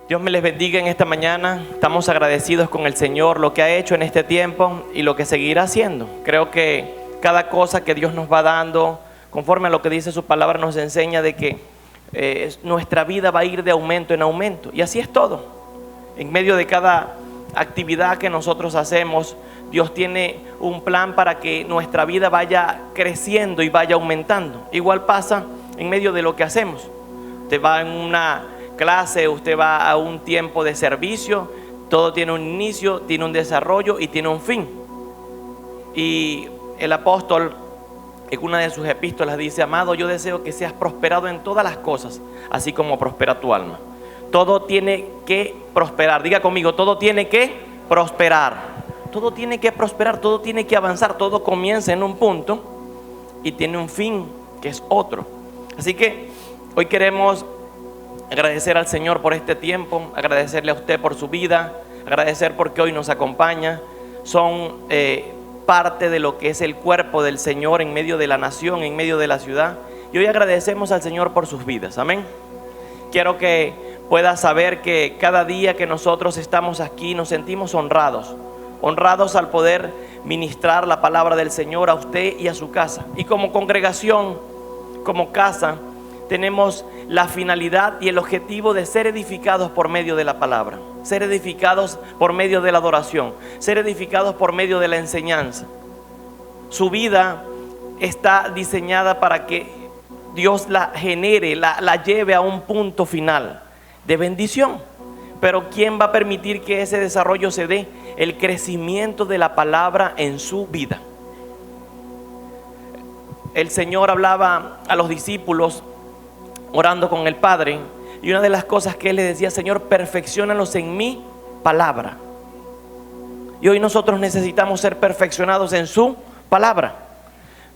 Dios me les bendiga en esta mañana. Estamos agradecidos con el Señor, lo que ha hecho en este tiempo y lo que seguirá haciendo. Creo que cada cosa que Dios nos va dando, conforme a lo que dice su palabra, nos enseña de que nuestra vida va a ir de aumento en aumento. Y así es todo. En medio de cada actividad que nosotros hacemos, Dios tiene un plan para que nuestra vida vaya creciendo y vaya aumentando. Igual pasa en medio de lo que hacemos. Usted va en una clase, usted va a un tiempo de servicio, todo tiene un inicio, tiene un desarrollo y tiene un fin. Y el apóstol en una de sus epístolas dice: amado, yo deseo que seas prosperado en todas las cosas, así como prospera tu alma. Todo tiene que prosperar. Diga conmigo: todo tiene que prosperar. Todo tiene que prosperar, todo tiene que avanzar. Todo comienza en un punto y tiene un fin que es otro. Así que hoy queremos agradecer al Señor por este tiempo, agradecerle a usted por su vida, agradecer porque hoy nos acompaña. Son parte de lo que es el cuerpo del Señor en medio de la nación, en medio de la ciudad. Y hoy agradecemos al Señor por sus vidas. Amén. Quiero que pueda saber que cada día que nosotros estamos aquí nos sentimos honrados al poder ministrar la palabra del Señor a usted y a su casa. Y como congregación, como casa, tenemos la finalidad y el objetivo de ser edificados por medio de la palabra, ser edificados por medio de la adoración, ser edificados por medio de la enseñanza. Su vida está diseñada para que Dios la genere, la lleve a un punto final de bendición. Pero ¿quién va a permitir que ese desarrollo se dé? El crecimiento de la palabra en su vida. El Señor hablaba a los discípulos orando con el Padre, y una de las cosas que Él les decía: Señor, perfecciónalos en mi palabra. Y hoy nosotros necesitamos ser perfeccionados en su palabra,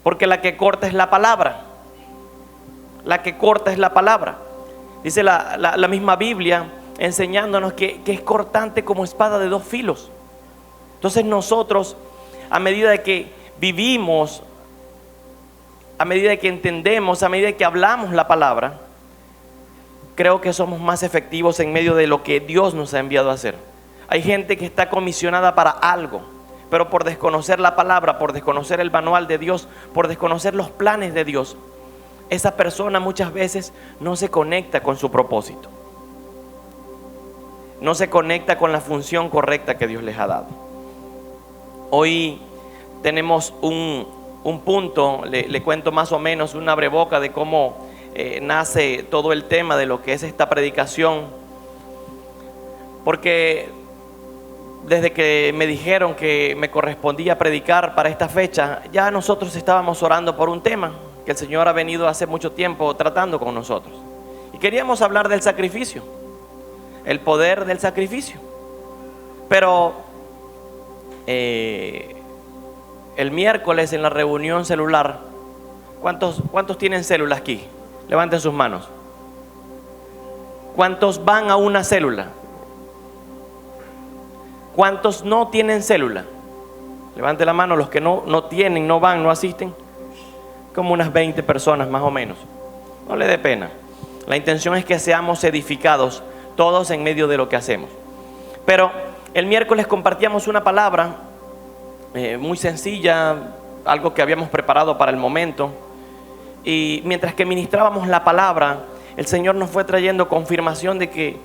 porque la que corta es la palabra. La que corta es la palabra. Dice la misma Biblia, enseñándonos que es cortante como espada de dos filos. Entonces nosotros, a medida de que vivimos, a medida de que entendemos, a medida de que hablamos la palabra, creo que somos más efectivos en medio de lo que Dios nos ha enviado a hacer. Hay gente que está comisionada para algo, pero por desconocer la palabra, por desconocer el manual de Dios, por desconocer los planes de Dios, esa persona muchas veces no se conecta con su propósito, no se conecta con la función correcta que Dios les ha dado. Hoy tenemos un punto, le cuento más o menos un abreboca de cómo nace todo el tema de lo que es esta predicación. Porque desde que me dijeron que me correspondía predicar para esta fecha, ya nosotros estábamos orando por un tema que el Señor ha venido hace mucho tiempo tratando con nosotros. Y queríamos hablar del sacrificio, el poder del sacrificio. Pero el miércoles en la reunión celular, ¿cuántos tienen célula aquí? Levanten sus manos. ¿Cuántos van a una célula? ¿Cuántos no tienen célula? Levante la mano los que no tienen, no van, no asisten. Como unas 20 personas más o menos. No le dé pena. La intención es que seamos edificados todos en medio de lo que hacemos. Pero el miércoles compartíamos una palabra muy sencilla, algo que habíamos preparado para el momento. Y mientras que ministrábamos la palabra, el Señor nos fue trayendo confirmación de que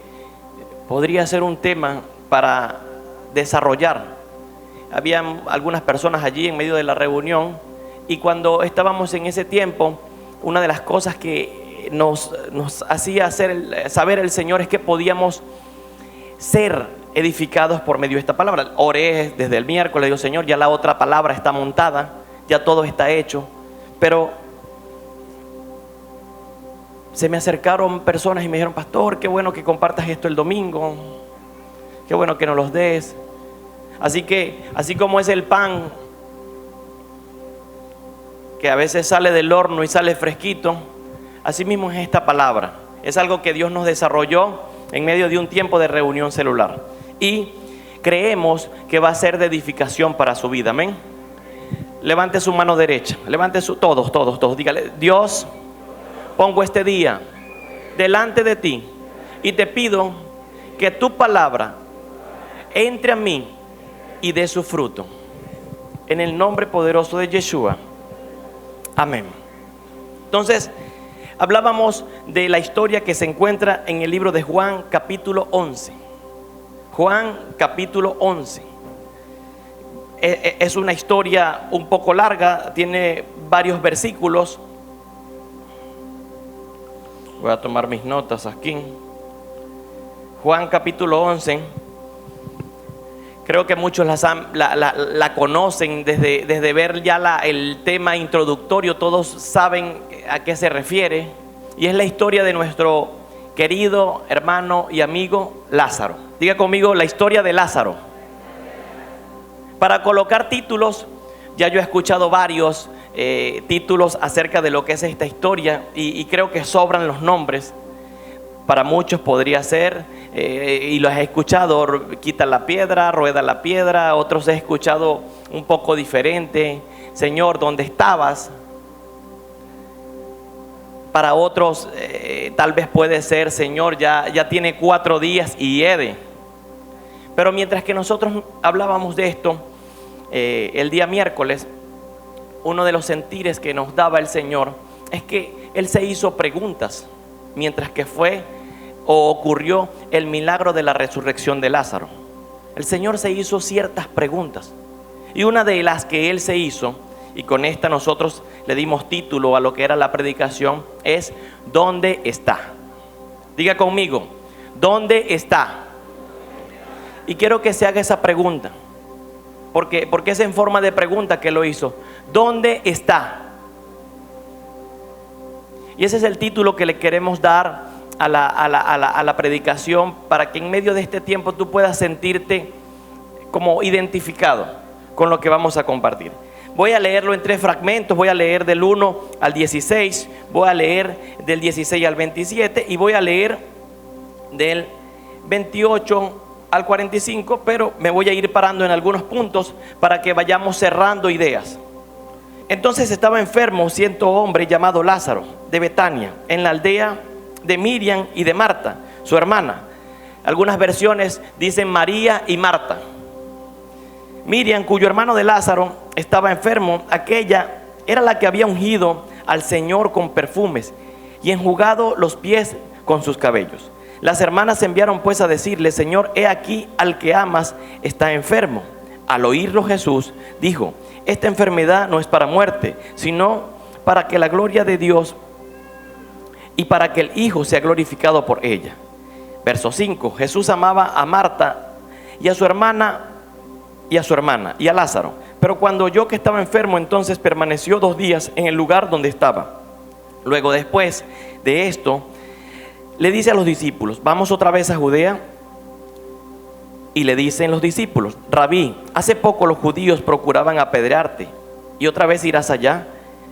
podría ser un tema para desarrollar. Había algunas personas allí en medio de la reunión, y cuando estábamos en ese tiempo, una de las cosas que nos hacía saber el Señor es que podíamos ser edificados por medio de esta palabra. Oré desde el miércoles, digo: Señor, ya la otra palabra está montada, ya todo está hecho. Pero se me acercaron personas y me dijeron: pastor, qué bueno que compartas esto el domingo, qué bueno que nos los des. Así que, así como es el pan que a veces sale del horno y sale fresquito, así mismo es esta palabra. Es algo que Dios nos desarrolló en medio de un tiempo de reunión celular, y creemos que va a ser de edificación para su vida. Amén. Levante su mano derecha, levante todos, dígale: Dios, pongo este día delante de ti y te pido que tu palabra entre a mí y dé su fruto. En el nombre poderoso de Yeshua. Amén. Entonces, hablábamos de la historia que se encuentra en el libro de Juan capítulo 11. Juan capítulo 11. Es una historia un poco larga, tiene varios versículos. Voy a tomar mis notas aquí. Juan capítulo 11. Creo que muchos la conocen desde ver ya el tema introductorio. Todos saben a qué se refiere. Y es la historia de nuestro querido hermano y amigo Lázaro. Diga conmigo, la historia de Lázaro. Para colocar títulos, ya yo he escuchado varios títulos acerca de lo que es esta historia. Y creo que sobran los nombres. Para muchos podría ser, y los he escuchado, quita la piedra, rueda la piedra. Otros he escuchado un poco diferente, Señor, ¿dónde estabas? Para otros tal vez puede ser, Señor, ya tiene 4 días y hiede. Pero mientras que nosotros hablábamos de esto, el día miércoles, uno de los sentires que nos daba el Señor es que Él se hizo preguntas mientras que fue o ocurrió el milagro de la resurrección de Lázaro. El Señor se hizo ciertas preguntas, y una de las que Él se hizo, y con esta nosotros le dimos título a lo que era la predicación, es ¿dónde está? Diga conmigo, ¿dónde está? Y quiero que se haga esa pregunta, porque es en forma de pregunta que lo hizo. ¿Dónde está? Y ese es el título que le queremos dar a la predicación, para que en medio de este tiempo tú puedas sentirte como identificado con lo que vamos a compartir. Voy a leerlo en 3 fragmentos. Voy a leer del 1 al 16, voy a leer del 16 al 27 y voy a leer del 28 al 45, pero me voy a ir parando en algunos puntos para que vayamos cerrando ideas. Entonces estaba enfermo cierto hombre llamado Lázaro de Betania, en la aldea de Miriam y de Marta, su hermana. Algunas versiones dicen María y Marta. Miriam, cuyo hermano de Lázaro estaba enfermo, aquella era la que había ungido al Señor con perfumes y enjugado los pies con sus cabellos. Las hermanas enviaron pues a decirle: Señor, he aquí al que amas está enfermo. Al oírlo Jesús dijo: esta enfermedad no es para muerte, sino para que la gloria de Dios y para que el Hijo sea glorificado por ella. Verso 5. Jesús amaba a Marta y a su hermana y a Lázaro. Pero cuando oyó que estaba enfermo, entonces permaneció 2 días en el lugar donde estaba. Luego, después de esto, le dice a los discípulos: vamos otra vez a Judea. Y le dicen los discípulos: Rabí, hace poco los judíos procuraban apedrearte, y otra vez irás allá.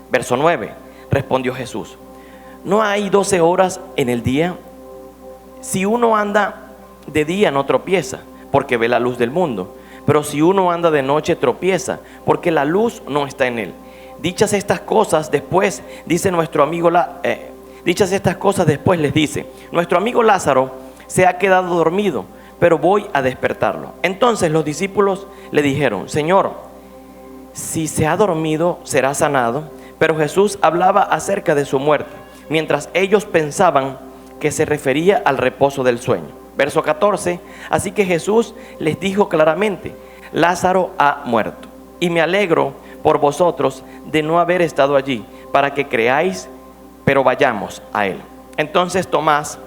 Verso 9. Respondió Jesús: ¿no hay 12 horas en el día? Si uno anda de día no tropieza, porque ve la luz del mundo. Pero si uno anda de noche tropieza, porque la luz no está en él. Dichas estas cosas después, dice nuestro amigo dichas estas cosas después les dice: nuestro amigo Lázaro se ha quedado dormido, pero voy a despertarlo. Entonces los discípulos le dijeron: Señor, si se ha dormido, será sanado. Pero Jesús hablaba acerca de su muerte, mientras ellos pensaban que se refería al reposo del sueño. Verso 14. Así que Jesús les dijo claramente: Lázaro ha muerto, y me alegro por vosotros de no haber estado allí, para que creáis, pero vayamos a él. Entonces Tomás,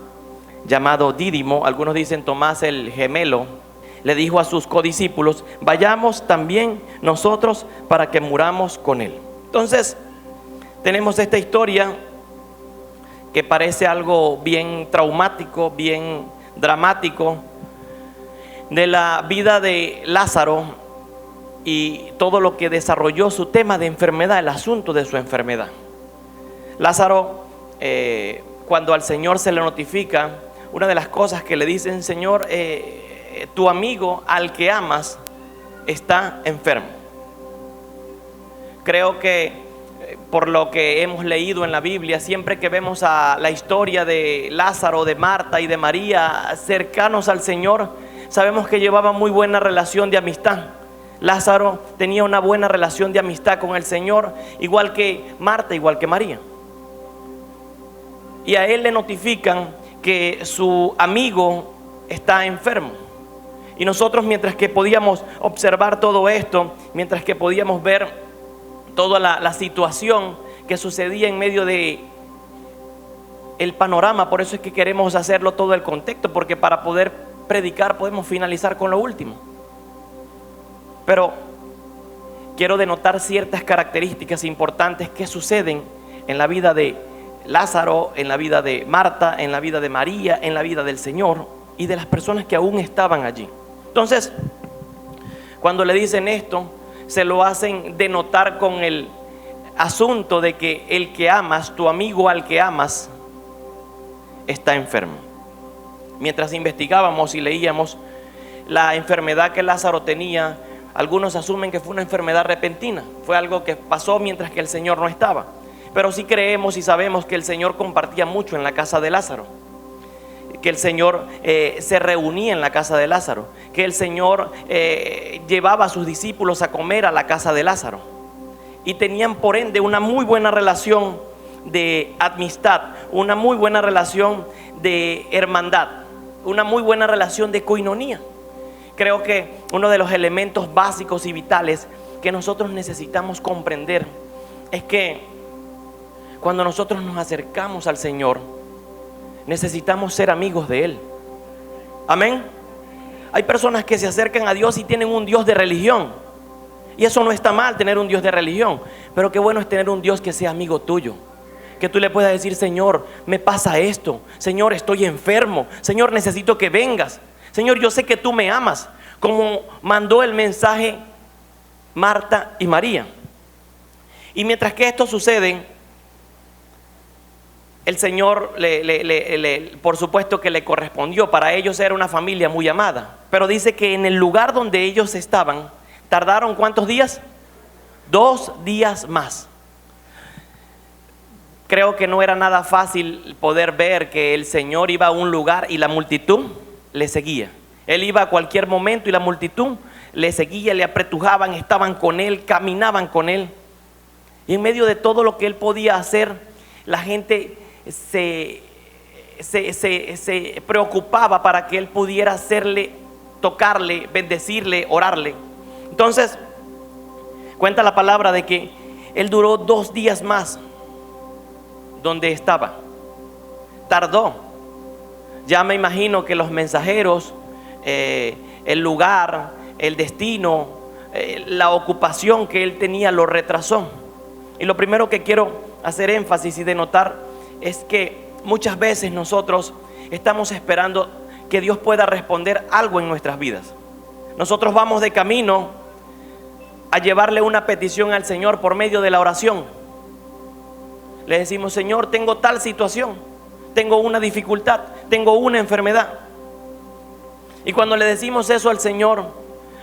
llamado Dídimo, algunos dicen Tomás el gemelo, le dijo a sus codiscípulos: vayamos también nosotros para que muramos con él. Entonces tenemos esta historia que parece algo bien traumático, bien dramático, de la vida de Lázaro y todo lo que desarrolló su tema de enfermedad, el asunto de su enfermedad. Lázaro, cuando al Señor se le notifica, una de las cosas que le dicen: Señor, tu amigo al que amas está enfermo. Creo que por lo que hemos leído en la Biblia, siempre que vemos a la historia de Lázaro, de Marta y de María cercanos al Señor, sabemos que llevaban muy buena relación de amistad. Lázaro tenía una buena relación de amistad con el Señor, igual que Marta, igual que María. Y a él le notifican que su amigo está enfermo. Y nosotros, mientras que podíamos observar todo esto, mientras que podíamos ver toda la situación que sucedía en medio de el panorama, por eso es que queremos hacerlo todo el contexto, porque para poder predicar podemos finalizar con lo último. Pero quiero denotar ciertas características importantes que suceden en la vida de Lázaro, en la vida de Marta, en la vida de María, en la vida del Señor y de las personas que aún estaban allí. Entonces, cuando le dicen esto, se lo hacen denotar con el asunto de que el que amas, tu amigo al que amas, está enfermo. Mientras investigábamos y leíamos la enfermedad que Lázaro tenía, algunos asumen que fue una enfermedad repentina, fue algo que pasó mientras que el Señor no estaba. Pero sí creemos y sabemos que el Señor compartía mucho en la casa de Lázaro, que el Señor se reunía en la casa de Lázaro, que el Señor llevaba a sus discípulos a comer a la casa de Lázaro, y tenían por ende una muy buena relación de amistad, una muy buena relación de hermandad, una muy buena relación de coinonía. Creo que uno de los elementos básicos y vitales que nosotros necesitamos comprender es que cuando nosotros nos acercamos al Señor, necesitamos ser amigos de Él. Amén. Hay personas que se acercan a Dios y tienen un Dios de religión, y eso no está mal, tener un Dios de religión, pero qué bueno es tener un Dios que sea amigo tuyo, que tú le puedas decir: Señor, me pasa esto, Señor, estoy enfermo, Señor, necesito que vengas, Señor, yo sé que tú me amas, como mandó el mensaje Marta y María. Y mientras que esto sucede, el Señor por supuesto que le correspondió. Para ellos era una familia muy amada, pero dice que en el lugar donde ellos estaban tardaron ¿cuántos días? 2 días más. Creo que no era nada fácil poder ver que el Señor iba a un lugar y la multitud le seguía. Él iba a cualquier momento y la multitud le seguía, le apretujaban, estaban con Él, caminaban con Él. Y en medio de todo lo que Él podía hacer, la gente se preocupaba para que Él pudiera hacerle, tocarle, bendecirle, orarle. Entonces, cuenta la palabra de que Él duró 2 días más donde estaba. Tardó. Ya me imagino que los mensajeros, el lugar, el destino, la ocupación que Él tenía lo retrasó. Y lo primero que quiero hacer énfasis y denotar es que muchas veces nosotros estamos esperando que Dios pueda responder algo en nuestras vidas. Nosotros vamos de camino a llevarle una petición al Señor por medio de la oración. Le decimos: Señor, tengo tal situación, tengo una dificultad, tengo una enfermedad. Y cuando le decimos eso al Señor,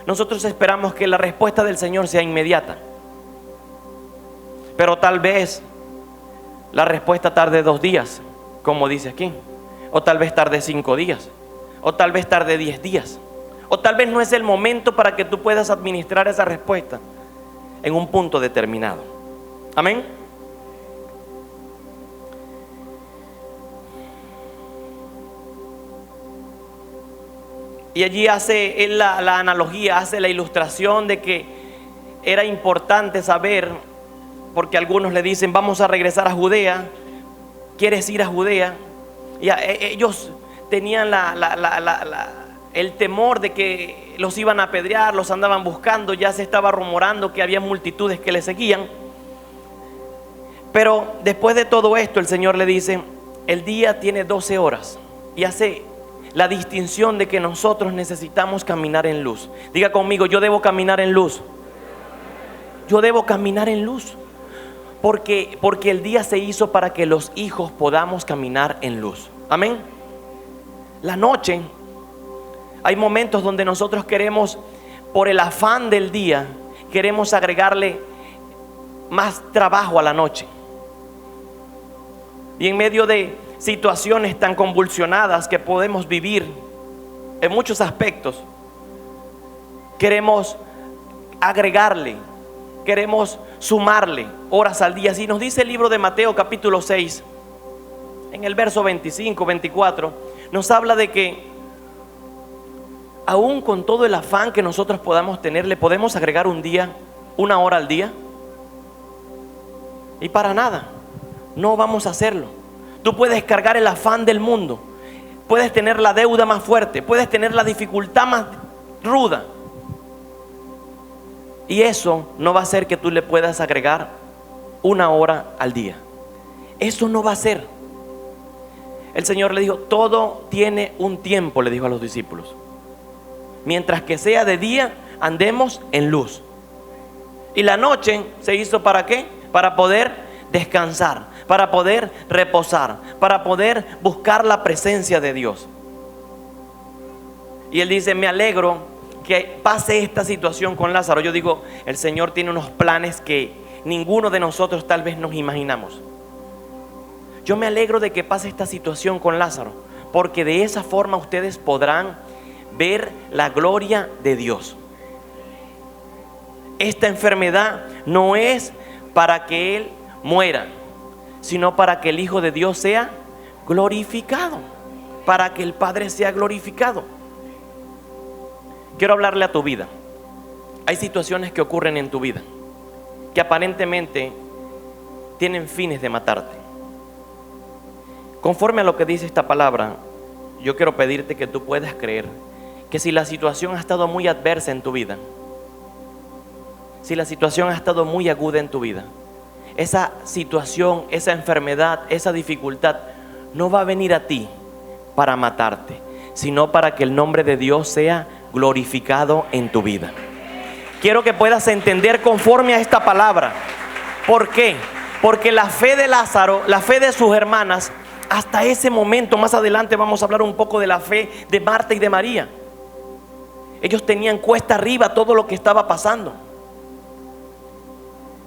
nosotros esperamos que la respuesta del Señor sea inmediata. Pero tal vez la respuesta tarde 2 días, como dice aquí, o tal vez tarde 5 días, o tal vez tarde 10 días, o tal vez no es el momento para que tú puedas administrar esa respuesta en un punto determinado. Amén. Y allí hace él la analogía, hace la ilustración de que era importante saber, porque algunos le dicen: vamos a regresar a Judea, ¿quieres ir a Judea? Y ellos tenían el temor de que los iban a apedrear, los andaban buscando, ya se estaba rumorando que había multitudes que le seguían. Pero después de todo esto, el Señor le dice: el día tiene 12 horas, y hace la distinción de que nosotros necesitamos caminar en luz. Diga conmigo: yo debo caminar en luz. Yo debo caminar en luz. Porque el día se hizo para que los hijos podamos caminar en luz. Amén. La noche, hay momentos donde nosotros queremos, por el afán del día, queremos agregarle más trabajo a la noche. Y en medio de situaciones tan convulsionadas que podemos vivir en muchos aspectos, queremos agregarle, queremos sumarle horas al día. Si nos dice el libro de Mateo capítulo 6, en el verso 25, 24, nos habla de que aún con todo el afán que nosotros podamos tener, le podemos agregar un día, una hora al día. Y para nada, no vamos a hacerlo. Tú puedes cargar el afán del mundo, puedes tener la deuda más fuerte, puedes tener la dificultad más ruda, y eso no va a hacer que tú le puedas agregar una hora al día. Eso no va a ser. El Señor le dijo, todo tiene un tiempo, le dijo a los discípulos. Mientras que sea de día, andemos en luz. Y la noche se hizo ¿para qué? Para poder descansar, para poder reposar, para poder buscar la presencia de Dios. Y Él dice, me alegro que pase esta situación con Lázaro. Yo digo, el Señor tiene unos planes que ninguno de nosotros tal vez nos imaginamos. Yo me alegro de que pase esta situación con Lázaro, porque de esa forma ustedes podrán ver la gloria de Dios. Esta enfermedad no es para que Él muera, sino para que el Hijo de Dios sea glorificado, para que el Padre sea glorificado. Quiero hablarle a tu vida. Hay situaciones que ocurren en tu vida que aparentemente tienen fines de matarte. Conforme a lo que dice esta palabra, yo quiero pedirte que tú puedas creer que si la situación ha estado muy adversa en tu vida, si la situación ha estado muy aguda en tu vida, esa situación, esa enfermedad, esa dificultad no va a venir a ti para matarte, sino para que el nombre de Dios sea glorificado en tu vida. Quiero que puedas entender conforme a esta palabra. ¿Por qué? Porque la fe de Lázaro, la fe de sus hermanas, hasta ese momento, más adelante vamos a hablar un poco de la fe de Marta y de María. Ellos tenían cuesta arriba todo lo que estaba pasando.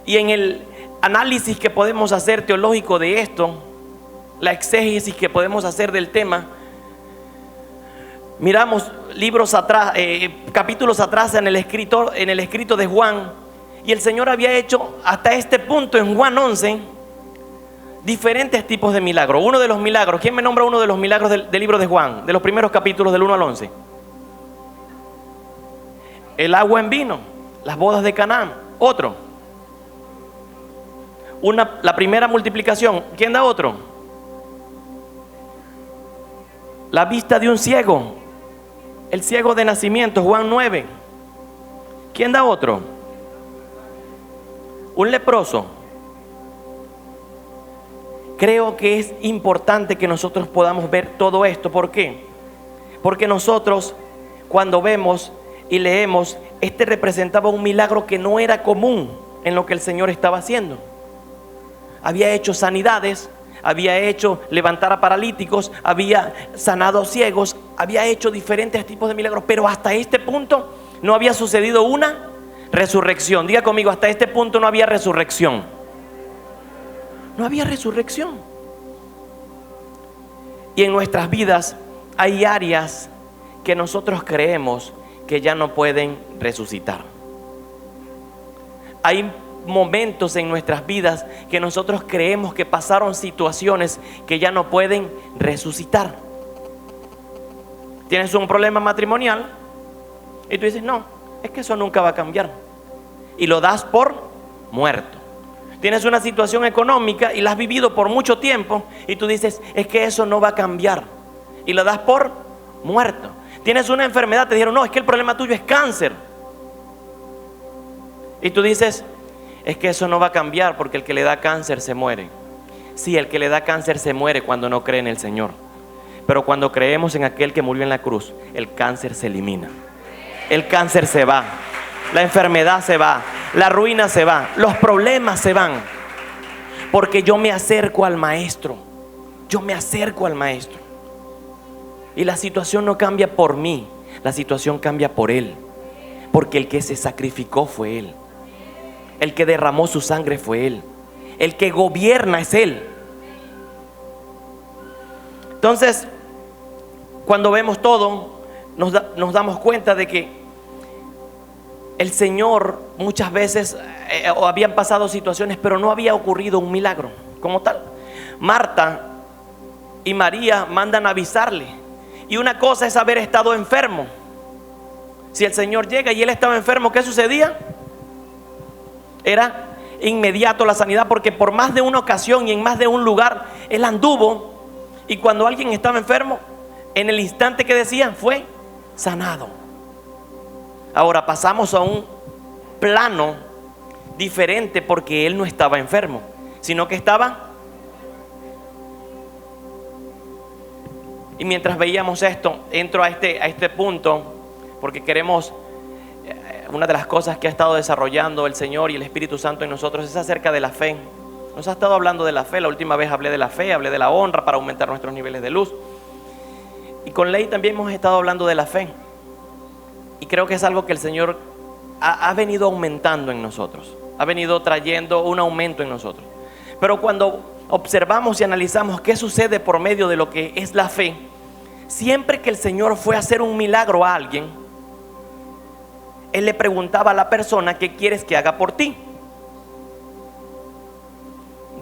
Y en el análisis que podemos hacer teológico de esto, la exégesis que podemos hacer del tema, miramos libros atrás, capítulos atrás en el escrito de Juan, y el Señor había hecho hasta este punto en Juan 11 diferentes tipos de milagros. Uno de los milagros, ¿quién me nombra uno de los milagros del libro de Juan, de los primeros capítulos del 1 al 11? El agua en vino, las bodas de Canaán. Otro, la primera multiplicación. ¿Quién da otro? La vista de un ciego, el ciego de nacimiento, Juan 9. ¿Quién da otro? Un leproso. Creo que es importante que nosotros podamos ver todo esto. ¿Por qué? Porque nosotros, cuando vemos y leemos, este representaba un milagro que no era común en lo que el Señor estaba haciendo. Había hecho sanidades, había hecho levantar a paralíticos, había sanado ciegos, había hecho diferentes tipos de milagros, pero hasta este punto no había sucedido una resurrección. Diga conmigo, hasta este punto no había resurrección. No había resurrección. Y en nuestras vidas hay áreas que nosotros creemos que ya no pueden resucitar. Hay momentos en nuestras vidas que nosotros creemos que pasaron situaciones que ya no pueden resucitar. Tienes un problema matrimonial y tú dices, no, es que eso nunca va a cambiar, y lo das por muerto. Tienes una situación económica y la has vivido por mucho tiempo y tú dices, es que eso no va a cambiar, y lo das por muerto. Tienes una enfermedad, te dijeron, no, es que el problema tuyo es cáncer, y tú dices, es que eso no va a cambiar porque el que le da cáncer se muere. Sí, el que le da cáncer se muere cuando no cree en el Señor, pero cuando creemos en aquel que murió en la cruz, el cáncer se elimina, el cáncer se va, la enfermedad se va, la ruina se va, los problemas se van, porque yo me acerco al Maestro. Yo me acerco al Maestro, y la situación no cambia por mí, la situación cambia por Él, porque el que se sacrificó fue Él. El que derramó su sangre fue Él. El que gobierna es Él. Entonces, cuando vemos todo, nos damos cuenta de que el Señor muchas veces habían pasado situaciones, pero no había ocurrido un milagro como tal. Marta y María mandan a avisarle. Y una cosa es haber estado enfermo. Si el Señor llega y Él estaba enfermo, ¿qué sucedía? Era inmediato la sanidad, porque por más de una ocasión y en más de un lugar Él anduvo. Y cuando alguien estaba enfermo, en el instante que decía, fue sanado. Ahora pasamos a un plano diferente, porque Él no estaba enfermo, sino que estaba. Y mientras veíamos esto, entro a este punto, porque queremos, una de las cosas que ha estado desarrollando el Señor y el Espíritu Santo en nosotros es acerca de la fe. Nos ha estado hablando de la fe. La última vez hablé de la fe, hablé de la honra para aumentar nuestros niveles de luz. Y con Ley también hemos estado hablando de la fe. Y creo que es algo que el Señor ha venido aumentando en nosotros. Ha venido trayendo un aumento en nosotros. Pero cuando observamos y analizamos qué sucede por medio de lo que es la fe, siempre que el Señor fue a hacer un milagro a alguien, Él le preguntaba a la persona: ¿qué quieres que haga por ti?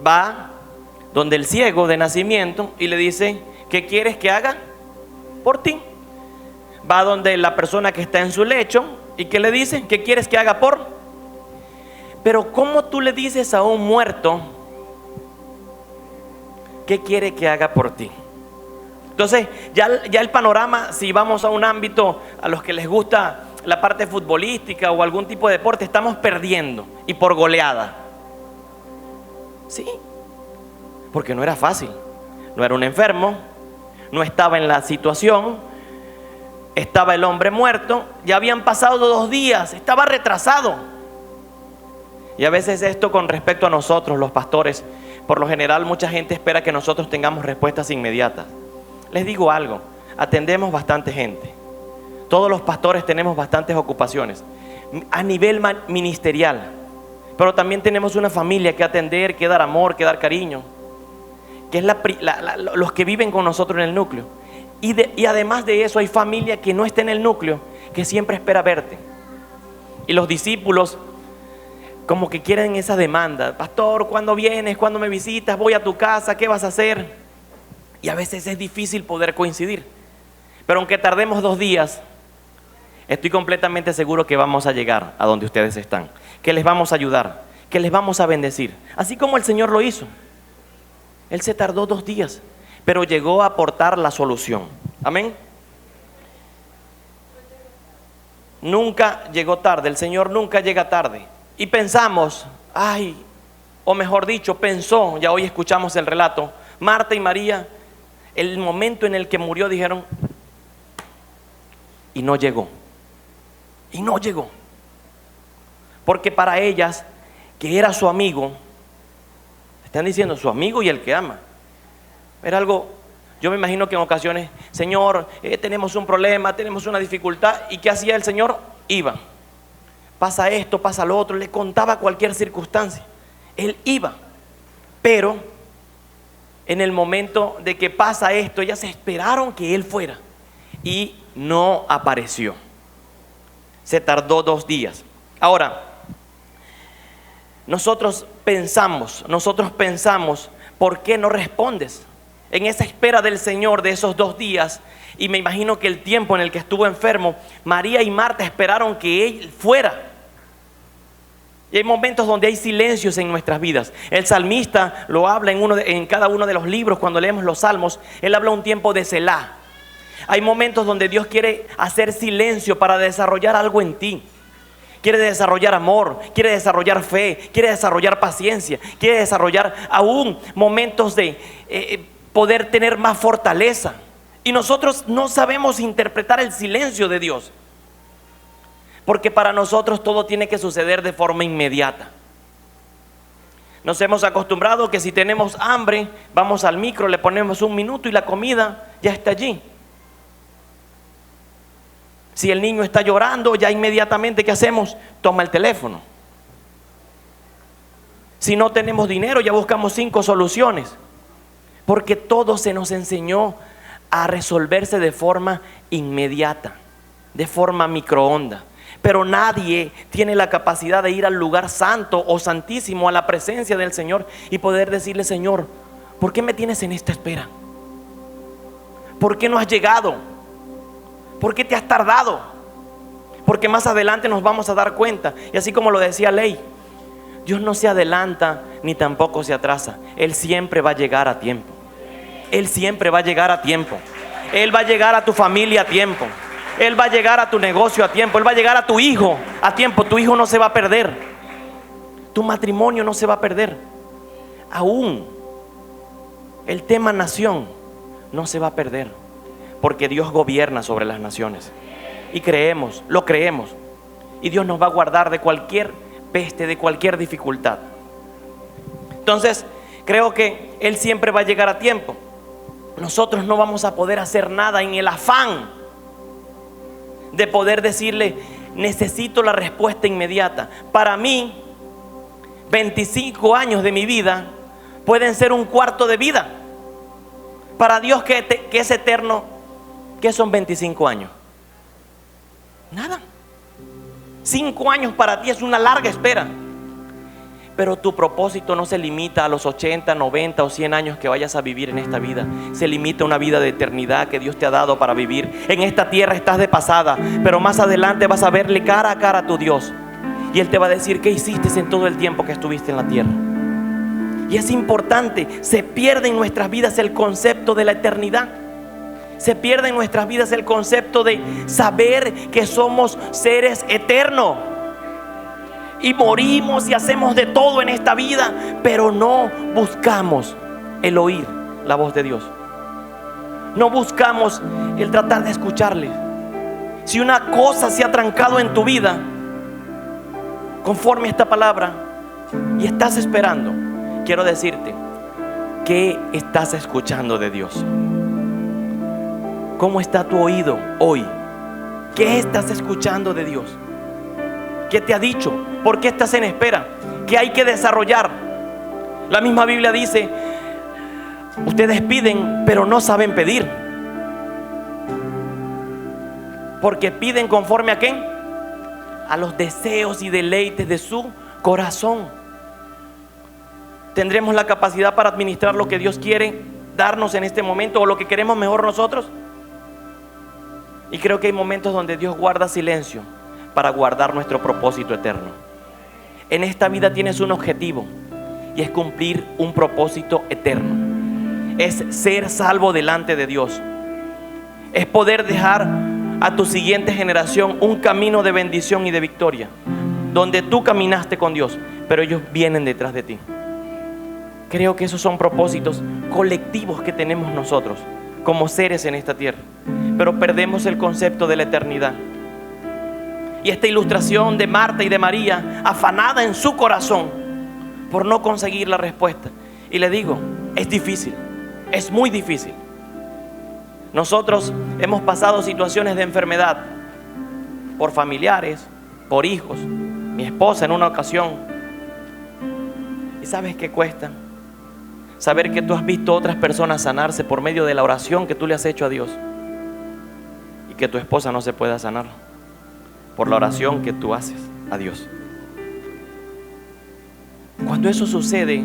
Va donde el ciego de nacimiento y le dice: ¿qué quieres que haga por ti? Va donde la persona que está en su lecho y que le dice: ¿qué quieres que haga por? Pero ¿cómo tú le dices a un muerto qué quiere que haga por ti? Entonces ya el panorama, si vamos a un ámbito, a los que les gusta la parte futbolística o algún tipo de deporte, estamos perdiendo, y por goleada. Sí, porque no era fácil. No era un enfermo, no estaba en la situación, estaba el hombre muerto, ya habían pasado 2 días, estaba retrasado. Y a veces esto con respecto a nosotros, los pastores, por lo general mucha gente espera que nosotros tengamos respuestas inmediatas. Les digo algo: atendemos bastante gente. Todos los pastores tenemos bastantes ocupaciones a nivel ministerial, pero también tenemos una familia que atender, que dar amor, que dar cariño, que es los que viven con nosotros en el núcleo. Y además de eso, hay familia que no está en el núcleo, que siempre espera verte. Y los discípulos como que quieren esa demanda: pastor, ¿cuándo vienes? ¿Cuándo me visitas? Voy a tu casa, ¿qué vas a hacer? Y a veces es difícil poder coincidir. Pero aunque tardemos 2 días, estoy completamente seguro que vamos a llegar a donde ustedes están, que les vamos a ayudar, que les vamos a bendecir, así como el Señor lo hizo. Él se tardó 2 días, pero llegó a aportar la solución. Amén. Nunca llegó tarde. El Señor nunca llega tarde. Y pensamos, o mejor dicho, pensó, ya hoy escuchamos el relato, Marta y María, el momento en el que murió, dijeron, y no llegó. Y no llegó. Porque para ellas, que era su amigo, están diciendo su amigo y el que ama, era algo. Yo me imagino que en ocasiones: Señor, tenemos un problema, tenemos una dificultad. ¿Y qué hacía el Señor? Iba. Pasa esto, pasa lo otro. Le contaba cualquier circunstancia. Él iba. Pero en el momento de que pasa esto, ellas esperaron que Él fuera y no apareció. Se tardó 2 días. Ahora, nosotros pensamos, ¿por qué no respondes? En esa espera del Señor de esos 2 días, y me imagino que el tiempo en el que estuvo enfermo, María y Marta esperaron que Él fuera. Y hay momentos donde hay silencios en nuestras vidas. El salmista lo habla en cada uno de los libros. Cuando leemos los salmos, él habla un tiempo de Selah. Hay momentos donde Dios quiere hacer silencio para desarrollar algo en ti. Quiere desarrollar amor, quiere desarrollar fe, quiere desarrollar paciencia, quiere desarrollar aún momentos de poder tener más fortaleza. Y nosotros no sabemos interpretar el silencio de Dios, porque para nosotros todo tiene que suceder de forma inmediata. Nos hemos acostumbrado que si tenemos hambre, vamos al micro, le ponemos 1 minuto y la comida ya está allí. Si el niño está llorando, ya inmediatamente, ¿qué hacemos? Toma el teléfono. Si no tenemos dinero, ya buscamos 5 soluciones. Porque todo se nos enseñó a resolverse de forma inmediata, de forma microonda. Pero nadie tiene la capacidad de ir al lugar santo o santísimo, a la presencia del Señor, y poder decirle: Señor, ¿por qué me tienes en esta espera? ¿Por qué no has llegado? ¿Por qué te has tardado? Porque más adelante nos vamos a dar cuenta. Y así como lo decía Ley, Dios no se adelanta ni tampoco se atrasa. Él siempre va a llegar a tiempo. Él siempre va a llegar a tiempo. Él va a llegar a tu familia a tiempo. Él va a llegar a tu negocio a tiempo. Él va a llegar a tu hijo a tiempo. Tu hijo no se va a perder. Tu matrimonio no se va a perder. Aún el tema nación no se va a perder, porque Dios gobierna sobre las naciones. Y creemos, lo creemos. Y Dios nos va a guardar de cualquier peste, de cualquier dificultad. Entonces, creo que Él siempre va a llegar a tiempo. Nosotros no vamos a poder hacer nada en el afán de poder decirle: necesito la respuesta inmediata. Para mí, 25 años de mi vida pueden ser un cuarto de vida. Para Dios, que es eterno, ¿qué son 25 años? Nada. 5 años para ti es una larga espera. Pero tu propósito no se limita a los 80, 90 o 100 años que vayas a vivir en esta vida. Se limita a una vida de eternidad que Dios te ha dado para vivir. En esta tierra estás de pasada, pero más adelante vas a verle cara a cara a tu Dios. Y Él te va a decir: ¿qué hiciste en todo el tiempo que estuviste en la tierra? Y es importante, se pierde en nuestras vidas el concepto de la eternidad. Se pierde en nuestras vidas el concepto de saber que somos seres eternos. Y morimos y hacemos de todo en esta vida, pero no buscamos el oír la voz de Dios. No buscamos el tratar de escucharle. Si una cosa se ha trancado en tu vida, conforme a esta palabra, y estás esperando, quiero decirte: ¿qué estás escuchando de Dios? ¿Cómo está tu oído hoy? ¿Qué estás escuchando de Dios? ¿Qué te ha dicho? ¿Por qué estás en espera? ¿Qué hay que desarrollar? La misma Biblia dice: ustedes piden, pero no saben pedir. Porque piden conforme ¿a qué? A los deseos y deleites de su corazón. ¿Tendremos la capacidad para administrar lo que Dios quiere darnos en este momento, o lo que queremos mejor nosotros? Y creo que hay momentos donde Dios guarda silencio para guardar nuestro propósito eterno. En esta vida tienes un objetivo, y es cumplir un propósito eterno. Es ser salvo delante de Dios. Es poder dejar a tu siguiente generación un camino de bendición y de victoria, donde tú caminaste con Dios, pero ellos vienen detrás de ti. Creo que esos son propósitos colectivos que tenemos nosotros como seres en esta tierra, pero perdemos el concepto de la eternidad. Y esta ilustración de Marta y de María, afanada en su corazón por no conseguir la respuesta. Y le digo, es difícil, es muy difícil. Nosotros hemos pasado situaciones de enfermedad por familiares, por hijos, mi esposa en una ocasión. ¿Y sabes qué cuesta? Saber que tú has visto a otras personas sanarse por medio de la oración que tú le has hecho a Dios, y que tu esposa no se pueda sanar por la oración que tú haces a Dios. Cuando eso sucede,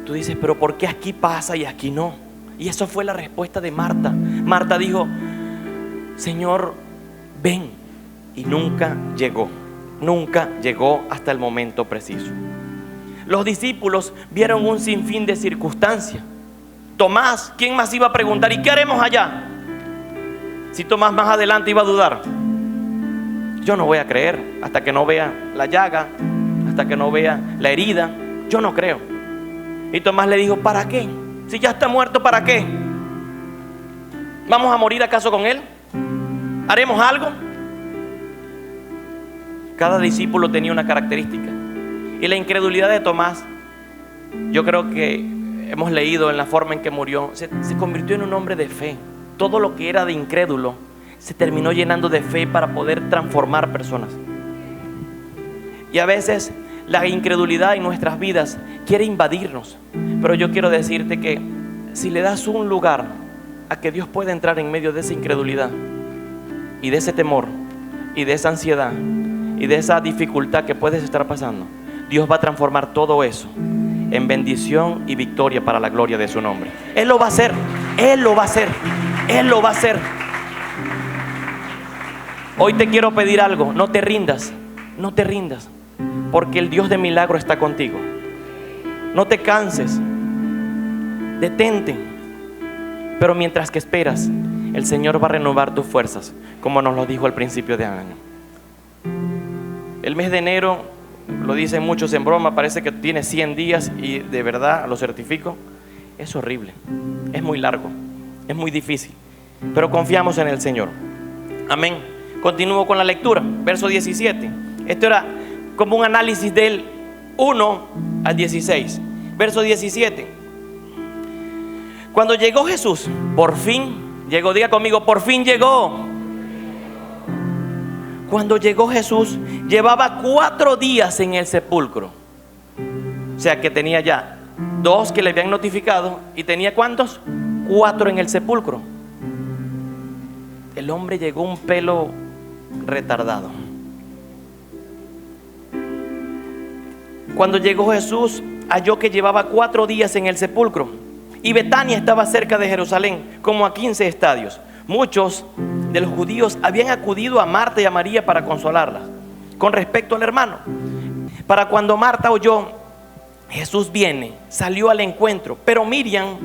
tú dices, pero ¿por qué aquí pasa y aquí no? Y eso fue la respuesta de Marta. Marta dijo, Señor, ven. Y nunca llegó hasta el momento preciso. Los discípulos vieron un sinfín de circunstancias. Tomás, ¿quién más iba a preguntar? ¿Y qué haremos allá? Si Tomás más adelante iba a dudar. Yo no voy a creer hasta que no vea la llaga, hasta que no vea la herida. Yo no creo. Y Tomás le dijo, ¿para qué? Si ya está muerto, ¿para qué? ¿Vamos a morir acaso con él? ¿Haremos algo? Cada discípulo tenía una característica. Y la incredulidad de Tomás, yo creo que hemos leído en la forma en que murió, se convirtió en un hombre de fe. Todo lo que era de incrédulo se terminó llenando de fe para poder transformar personas. Y a veces La incredulidad en nuestras vidas quiere invadirnos. Pero yo quiero decirte que si le das un lugar a que Dios pueda entrar en medio de esa incredulidad y de ese temor y de esa ansiedad y de esa dificultad que puedes estar pasando, Dios va a transformar todo eso en bendición y victoria para la gloria de su nombre. Él lo va a hacer, Él lo va a hacer, Él lo va a hacer. Hoy te quiero pedir algo: no te rindas, no te rindas, porque el Dios de milagro está contigo. No te canses, detente, pero mientras que esperas, el Señor va a renovar tus fuerzas, como nos lo dijo al principio de año. El mes de enero, lo dicen muchos en broma, parece que tiene 100 días y de verdad lo certifico, es horrible, es muy largo, es muy difícil, pero confiamos en el Señor. Amén. Continúo con la lectura, verso 17. Esto era como un análisis del 1 al 16. Verso 17. Cuando llegó Jesús, por fin llegó, diga conmigo, por fin llegó. Cuando llegó Jesús, llevaba 4 días en el sepulcro. O sea que tenía ya 2 que le habían notificado y tenía ¿cuántos? 4 en el sepulcro. El hombre llegó un pelo retardado. Cuando llegó Jesús, halló que llevaba 4 días en el sepulcro, y Betania estaba cerca de Jerusalén, como a 15 estadios. Muchos de los judíos habían acudido a Marta y a María para consolarlas con respecto al hermano. Para cuando Marta oyó Jesús viene, salió al encuentro, pero Miriam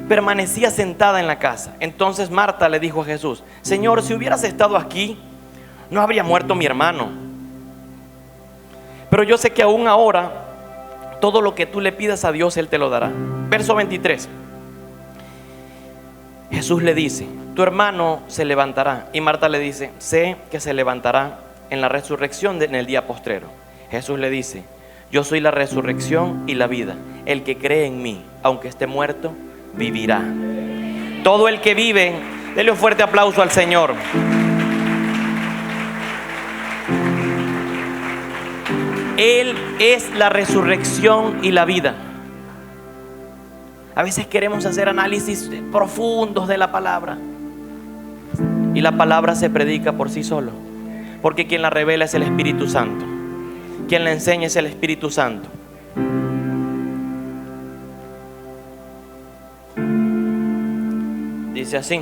permanecía sentada en la casa. Entonces Marta le dijo a Jesús: Señor, si hubieras estado aquí, no habría muerto mi hermano. Pero yo sé que aún ahora todo lo que tú le pidas a Dios, Él te lo dará. Verso 23. Jesús le dice: tu hermano se levantará. Y Marta le dice: sé que se levantará en la resurrección en el día postrero. Jesús le dice: yo soy la resurrección y la vida. El que cree en mí, aunque esté muerto, vivirá. Todo el que vive, denle un fuerte aplauso al Señor. Él es la resurrección y la vida. A veces queremos hacer análisis profundos de la palabra, y la palabra se predica por sí solo, porque quien la revela es el Espíritu Santo, quien la enseña es el Espíritu Santo. Dice así: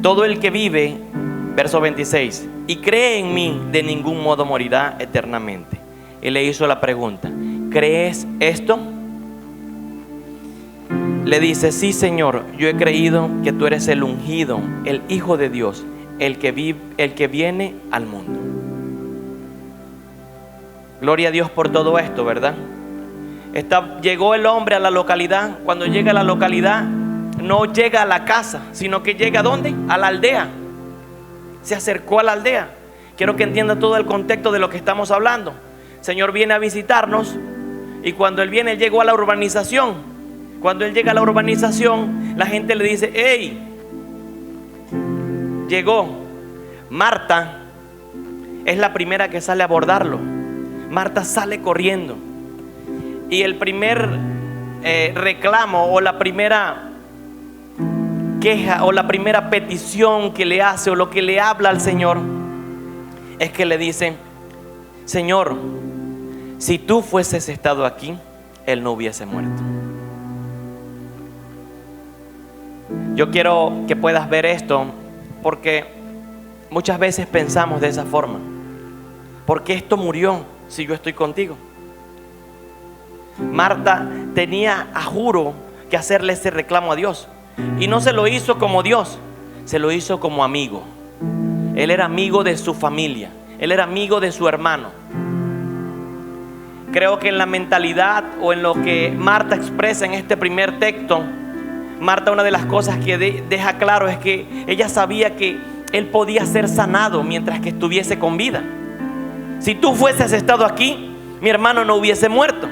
todo el que vive, verso 26, y cree en mí, de ningún modo morirá eternamente. Él le hizo la pregunta: ¿crees esto? Le dice: sí, Señor, yo he creído que tú eres el ungido, el Hijo de Dios, el que viene al mundo. Gloria a Dios por todo esto, ¿verdad? Llegó el hombre a la localidad. Cuando llega a la localidad, no llega a la casa, sino que llega ¿a dónde? A la aldea. Se acercó a la aldea. Quiero que entienda todo el contexto de lo que estamos hablando. El Señor viene a visitarnos, y cuando Él viene, Él llegó a la urbanización. Cuando Él llega a la urbanización, la gente le dice: hey, llegó. Marta es la primera que sale a abordarlo. Marta sale corriendo, y el primer reclamo, o la primera queja, o la primera petición que le hace, o lo que le habla al Señor, es que le dice: Señor, si tú fueses estado aquí, él no hubiese muerto. Yo quiero que puedas ver esto, porque muchas veces pensamos de esa forma: ¿por qué esto murió si yo estoy contigo? Marta tenía a juro que hacerle ese reclamo a Dios, y no se lo hizo como Dios, se lo hizo como amigo. Él era amigo de su familia, él era amigo de su hermano. Creo que en la mentalidad, o en lo que Marta expresa en este primer texto, Marta, una de las cosas que deja claro es que ella sabía que él podía ser sanado mientras que estuviese con vida. Si tú fueses estado aquí, mi hermano no hubiese muerto.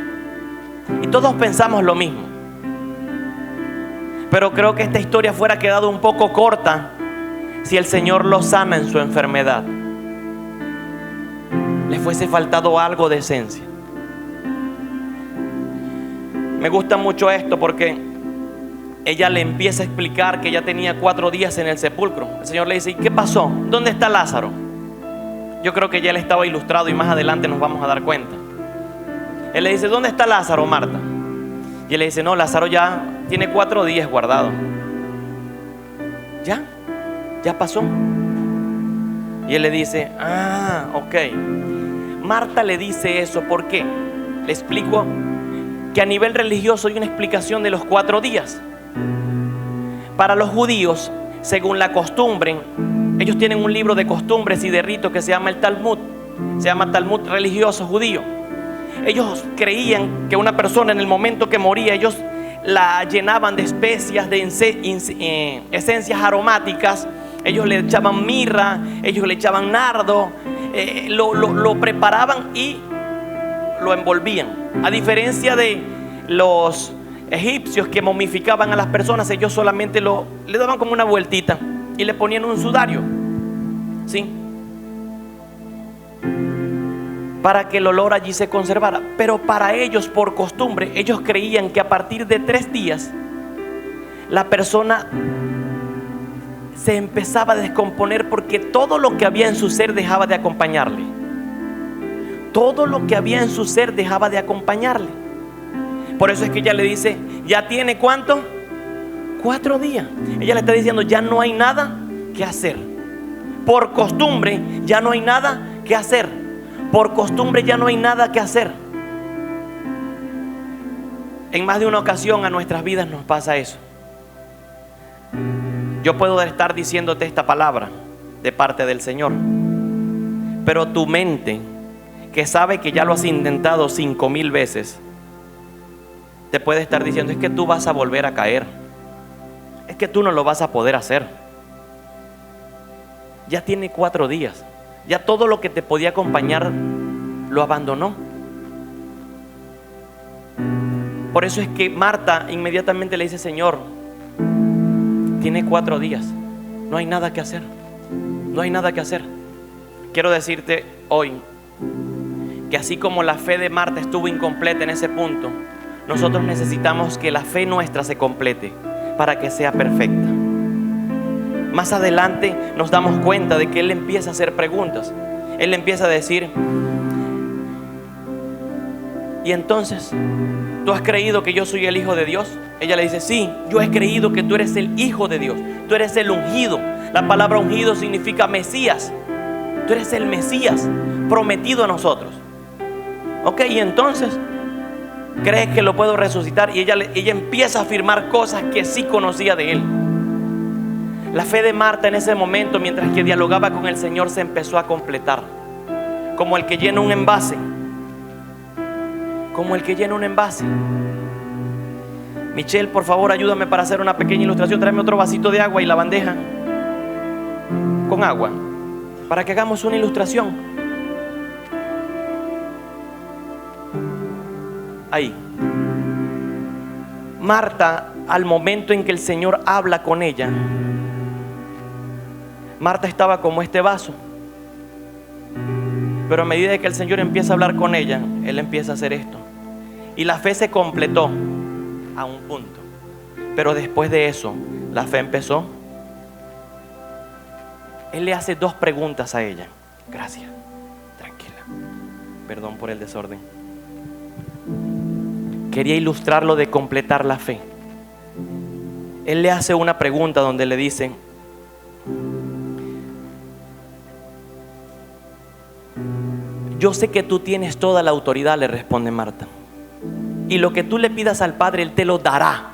Y todos pensamos lo mismo. Pero creo que esta historia fuera quedado un poco corta si el Señor lo sana en su enfermedad, le fuese faltado algo de esencia. Me gusta mucho esto porque ella le empieza a explicar que ya tenía 4 días en el sepulcro. El Señor le dice: ¿y qué pasó? ¿Dónde está Lázaro? Yo creo que ya él estaba ilustrado y más adelante nos vamos a dar cuenta. Él le dice: ¿dónde está Lázaro, Marta? Y él le dice: no, Lázaro ya tiene 4 días guardado. Ya pasó. Y él le dice: ah, ok. Marta le dice eso, ¿por qué? Le explico que a nivel religioso hay una explicación de los 4 días. Para los judíos, según la costumbre, ellos tienen un libro de costumbres y de ritos que se llama el Talmud. Se llama Talmud religioso judío. Ellos creían que una persona en el momento que moría, ellos la llenaban de especias, de esencias aromáticas. Ellos le echaban mirra, ellos le echaban nardo, lo preparaban y lo envolvían. A diferencia de los egipcios que momificaban a las personas, ellos solamente le daban como una vueltita y le ponían un sudario, ¿sí?, para que el olor allí se conservara. Pero para ellos, por costumbre, ellos creían que a partir de 3 días la persona se empezaba a descomponer, porque todo lo que había en su ser dejaba de acompañarle. Todo lo que había en su ser dejaba de acompañarle. Por eso es que ella le dice: ¿ya tiene cuánto? 4 días. Ella le está diciendo: ya no hay nada que hacer. Por costumbre ya no hay nada que hacer. Por costumbre ya no hay nada que hacer. En más de una ocasión a nuestras vidas nos pasa eso. Yo puedo estar diciéndote esta palabra de parte del Señor, pero tu mente, que sabe que ya lo has intentado 5,000 veces, te puede estar diciendo: es que tú vas a volver a caer, es que tú no lo vas a poder hacer. Ya tiene 4 días, ya todo lo que te podía acompañar lo abandonó. Por eso es que Marta inmediatamente le dice: Señor, tiene 4 días, no hay nada que hacer, no hay nada que hacer. Quiero decirte hoy que así como la fe de Marta estuvo incompleta en ese punto, nosotros necesitamos que la fe nuestra se complete para que sea perfecta. Más adelante nos damos cuenta de que él empieza a hacer preguntas. Él empieza a decir: y entonces, ¿tú has creído que yo soy el Hijo de Dios? Ella le dice: sí, yo he creído que tú eres el Hijo de Dios. Tú eres el ungido. La palabra ungido significa Mesías. Tú eres el Mesías prometido a nosotros. Ok, y entonces, ¿crees que lo puedo resucitar? Y ella empieza a afirmar cosas que sí conocía de él. La fe de Marta en ese momento, mientras que dialogaba con el Señor, se empezó a completar. Como el que llena un envase. Como el que llena un envase. Michelle, por favor, ayúdame para hacer una pequeña ilustración. Tráeme otro vasito de agua y la bandeja con agua, para que hagamos una ilustración. Ahí. Marta, al momento en que el Señor habla con ella, Marta estaba como este vaso. Pero a medida que el Señor empieza a hablar con ella, Él empieza a hacer esto. Y la fe se completó a un punto. Pero después de eso, la fe empezó. Él le hace 2 preguntas a ella. Gracias, tranquila. Perdón por el desorden. Quería ilustrarlo de completar la fe. Él le hace una pregunta donde le dice: yo sé que tú tienes toda la autoridad, le responde Marta, y lo que tú le pidas al Padre, Él te lo dará.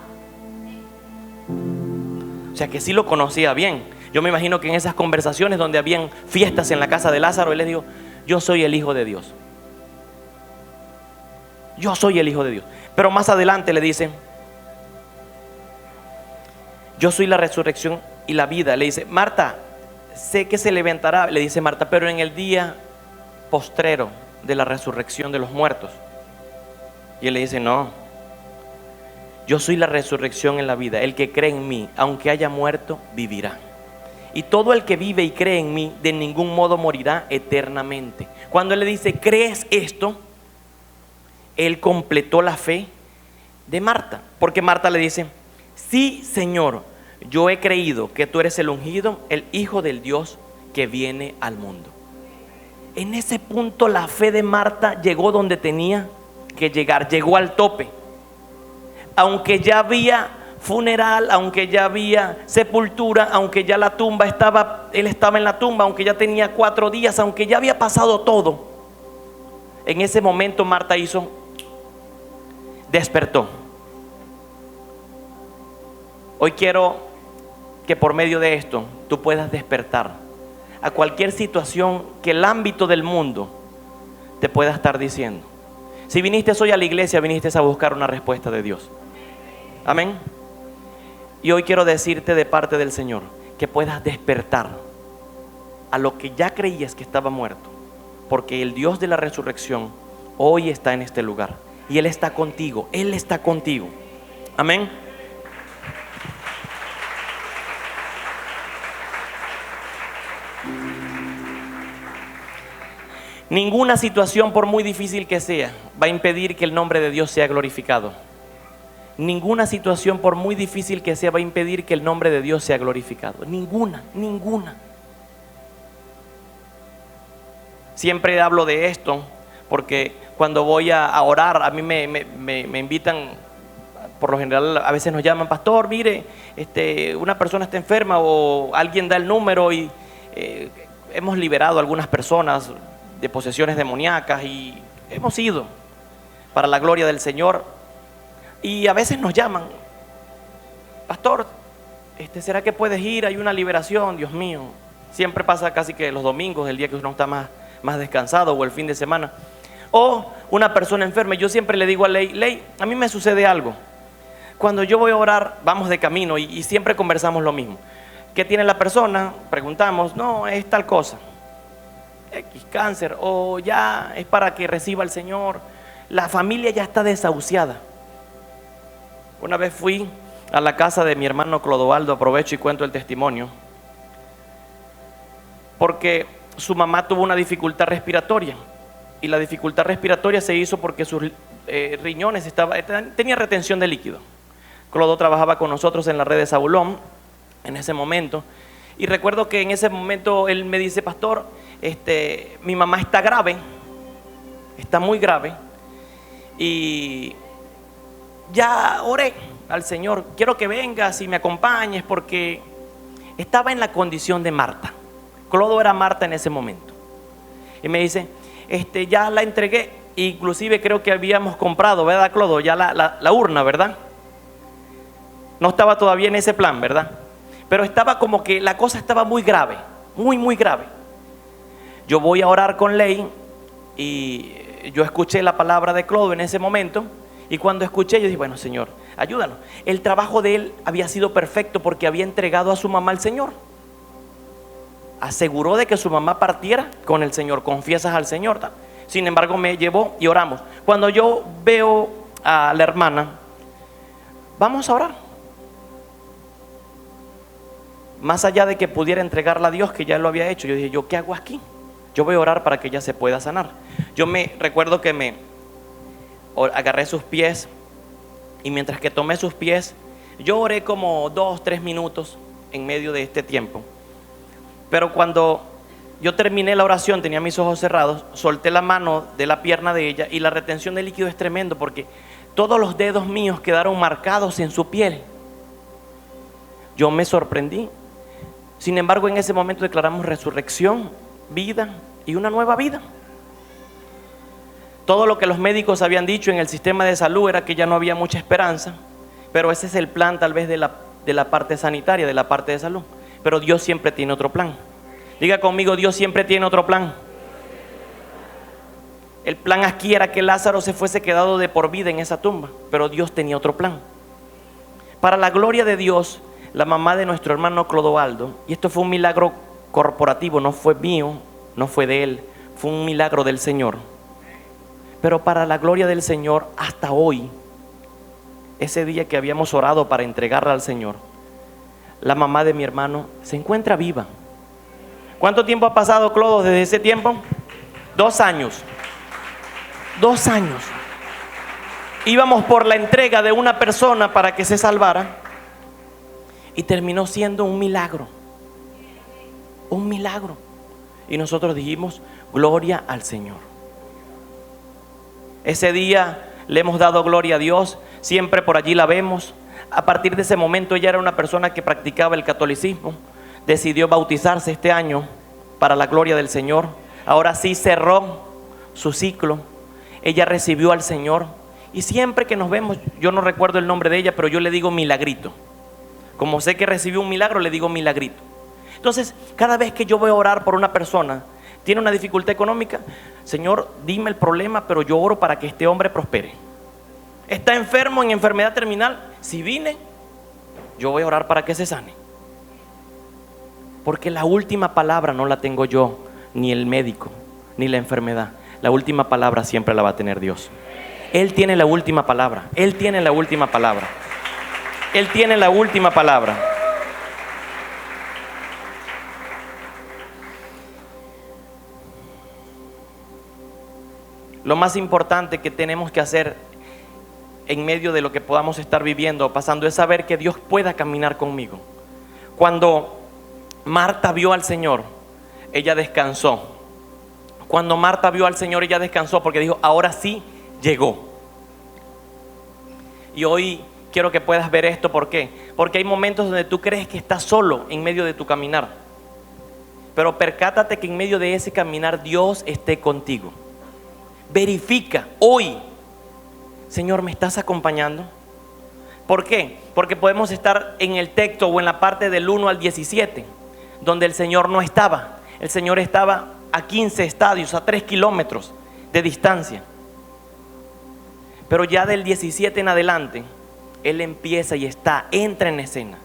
O sea que sí lo conocía bien. Yo me imagino que en esas conversaciones donde habían fiestas en la casa de Lázaro, Él le dijo: yo soy el Hijo de Dios. Yo soy el Hijo de Dios. Pero más adelante le dice: yo soy la resurrección y la vida. Le dice: Marta, sé que se levantará, le dice Marta, pero en el día postrero de la resurrección de los muertos. Y él le dice: no, yo soy la resurrección en la vida. El que cree en mí, aunque haya muerto, vivirá. y todo el que vive y cree en mí de ningún modo morirá eternamente. Cuando Él le dice, ¿crees esto?, Él completó la fe de Marta, porque Marta le dice, sí, Señor, yo he creído que tú eres el ungido, el Hijo del Dios que viene al mundo. En ese punto la fe de Marta llegó donde tenía que llegar, llegó al tope. Aunque ya había funeral, aunque ya había sepultura, aunque ya la tumba estaba, él estaba en la tumba, aunque ya tenía 4 días, aunque ya había pasado todo, en ese momento Marta despertó. Hoy quiero que por medio de esto tú puedas despertar a cualquier situación que el ámbito del mundo te pueda estar diciendo. Si viniste hoy a la iglesia, viniste a buscar una respuesta de Dios. Amén. Y hoy quiero decirte de parte del Señor que puedas despertar a lo que ya creías que estaba muerto, porque el Dios de la resurrección hoy está en este lugar y Él está contigo. Él está contigo. Amén. Ninguna situación, por muy difícil que sea, va a impedir que el nombre de Dios sea glorificado. Ninguna situación, por muy difícil que sea, va a impedir que el nombre de Dios sea glorificado. Ninguna. Siempre hablo de esto porque cuando voy a orar, a mí me invitan, por lo general a veces nos llaman, pastor, mire, una persona está enferma, o alguien da el número y hemos liberado a algunas personas de posesiones demoníacas y hemos ido para la gloria del Señor. Y a veces nos llaman, pastor, ¿será que puedes ir? Hay una liberación. Dios mío, siempre pasa casi que los domingos, el día que uno está más descansado, o el fin de semana. O una persona enferma. Yo siempre le digo a Ley, a mí me sucede algo. Cuando yo voy a orar, vamos de camino y siempre conversamos lo mismo. ¿Qué tiene la persona? Preguntamos, no, es tal cosa, X, cáncer, o ya es para que reciba al Señor. La familia ya está desahuciada. Una vez fui a la casa de mi hermano Clodoaldo, aprovecho y cuento el testimonio, porque su mamá tuvo una dificultad respiratoria, y la dificultad respiratoria se hizo porque sus riñones tenía retención de líquido. Clodo trabajaba con nosotros en la red de Zabulón en ese momento, y recuerdo que en ese momento él me dice, pastor, mi mamá está grave, está muy grave, y ya oré al Señor, quiero que vengas y me acompañes, porque estaba en la condición de Marta. Clodo era Marta en ese momento. Y me dice, ya la entregué, inclusive creo que habíamos comprado, ¿verdad, Clodo? Ya la urna, ¿verdad? No estaba todavía en ese plan, ¿verdad? Pero estaba como que la cosa estaba muy grave, muy grave. Yo voy a orar con Ley y yo escuché la palabra de Clodo en ese momento. Y cuando escuché, yo dije, bueno, Señor, ayúdanos. El trabajo de él había sido perfecto porque había entregado a su mamá al Señor. Aseguró de que su mamá partiera con el Señor, confiesas al Señor. Sin embargo, me llevó y oramos. Cuando yo veo a la hermana, vamos a orar. Más allá de que pudiera entregarla a Dios, que ya lo había hecho, yo dije, ¿yo qué hago aquí? Yo voy a orar para que ella se pueda sanar. Yo me recuerdo que agarré sus pies, y mientras que tomé sus pies, yo oré como 2-3 minutos en medio de este tiempo. Pero cuando yo terminé la oración, tenía mis ojos cerrados, solté la mano de la pierna de ella, y la retención de líquido es tremendo porque todos los dedos míos quedaron marcados en su piel. Yo me sorprendí. Sin embargo, en ese momento declaramos resurrección, vida y una nueva vida. Todo lo que los médicos habían dicho en el sistema de salud era que ya no había mucha esperanza, pero ese es el plan tal vez de la parte sanitaria, de la parte de salud. Pero Dios siempre tiene otro plan. Diga conmigo, Dios siempre tiene otro plan. El plan aquí era que Lázaro se fuese quedado de por vida en esa tumba, pero Dios tenía otro plan. Para la gloria de Dios, la mamá de nuestro hermano Clodoaldo, y esto fue un milagro corporativo, no fue mío, no fue de él, fue un milagro del Señor. Pero para la gloria del Señor, hasta hoy, ese día que habíamos orado para entregarla al Señor, la mamá de mi hermano se encuentra viva. ¿Cuánto tiempo ha pasado, Clodo, desde ese tiempo? 2 años. 2 años. Íbamos por la entrega de una persona para que se salvara y terminó siendo un milagro. Un milagro. Y nosotros dijimos, gloria al Señor. Ese día le hemos dado gloria a Dios, siempre por allí la vemos. A partir de ese momento ella era una persona que practicaba el catolicismo, decidió bautizarse este año para la gloria del Señor. Ahora sí cerró su ciclo, ella recibió al Señor y siempre que nos vemos, yo no recuerdo el nombre de ella, pero yo le digo Milagrito. Como sé que recibió un milagro, le digo Milagrito. Entonces, cada vez que yo voy a orar por una persona, tiene una dificultad económica, Señor, dime el problema, pero yo oro para que este hombre prospere. Está enfermo en enfermedad terminal, si vine, yo voy a orar para que se sane. Porque la última palabra no la tengo yo, ni el médico, ni la enfermedad. La última palabra siempre la va a tener Dios. Él tiene la última palabra. Él tiene la última palabra. Él tiene la última palabra. Lo más importante que tenemos que hacer en medio de lo que podamos estar viviendo o pasando es saber que Dios pueda caminar conmigo. Cuando Marta vio al Señor, ella descansó. Cuando Marta vio al Señor, ella descansó porque dijo, ahora sí llegó. Y hoy quiero que puedas ver esto. ¿Por qué? Porque hay momentos donde tú crees que estás solo en medio de tu caminar, pero percátate que en medio de ese caminar Dios esté contigo. Verifica hoy, Señor, ¿me estás acompañando? ¿Por qué? Porque podemos estar en el texto o en la parte del 1 al 17, donde el Señor no estaba. El Señor estaba a 15 estadios, a 3 kilómetros de distancia. Pero ya del 17 en adelante, Él empieza y entra en escena.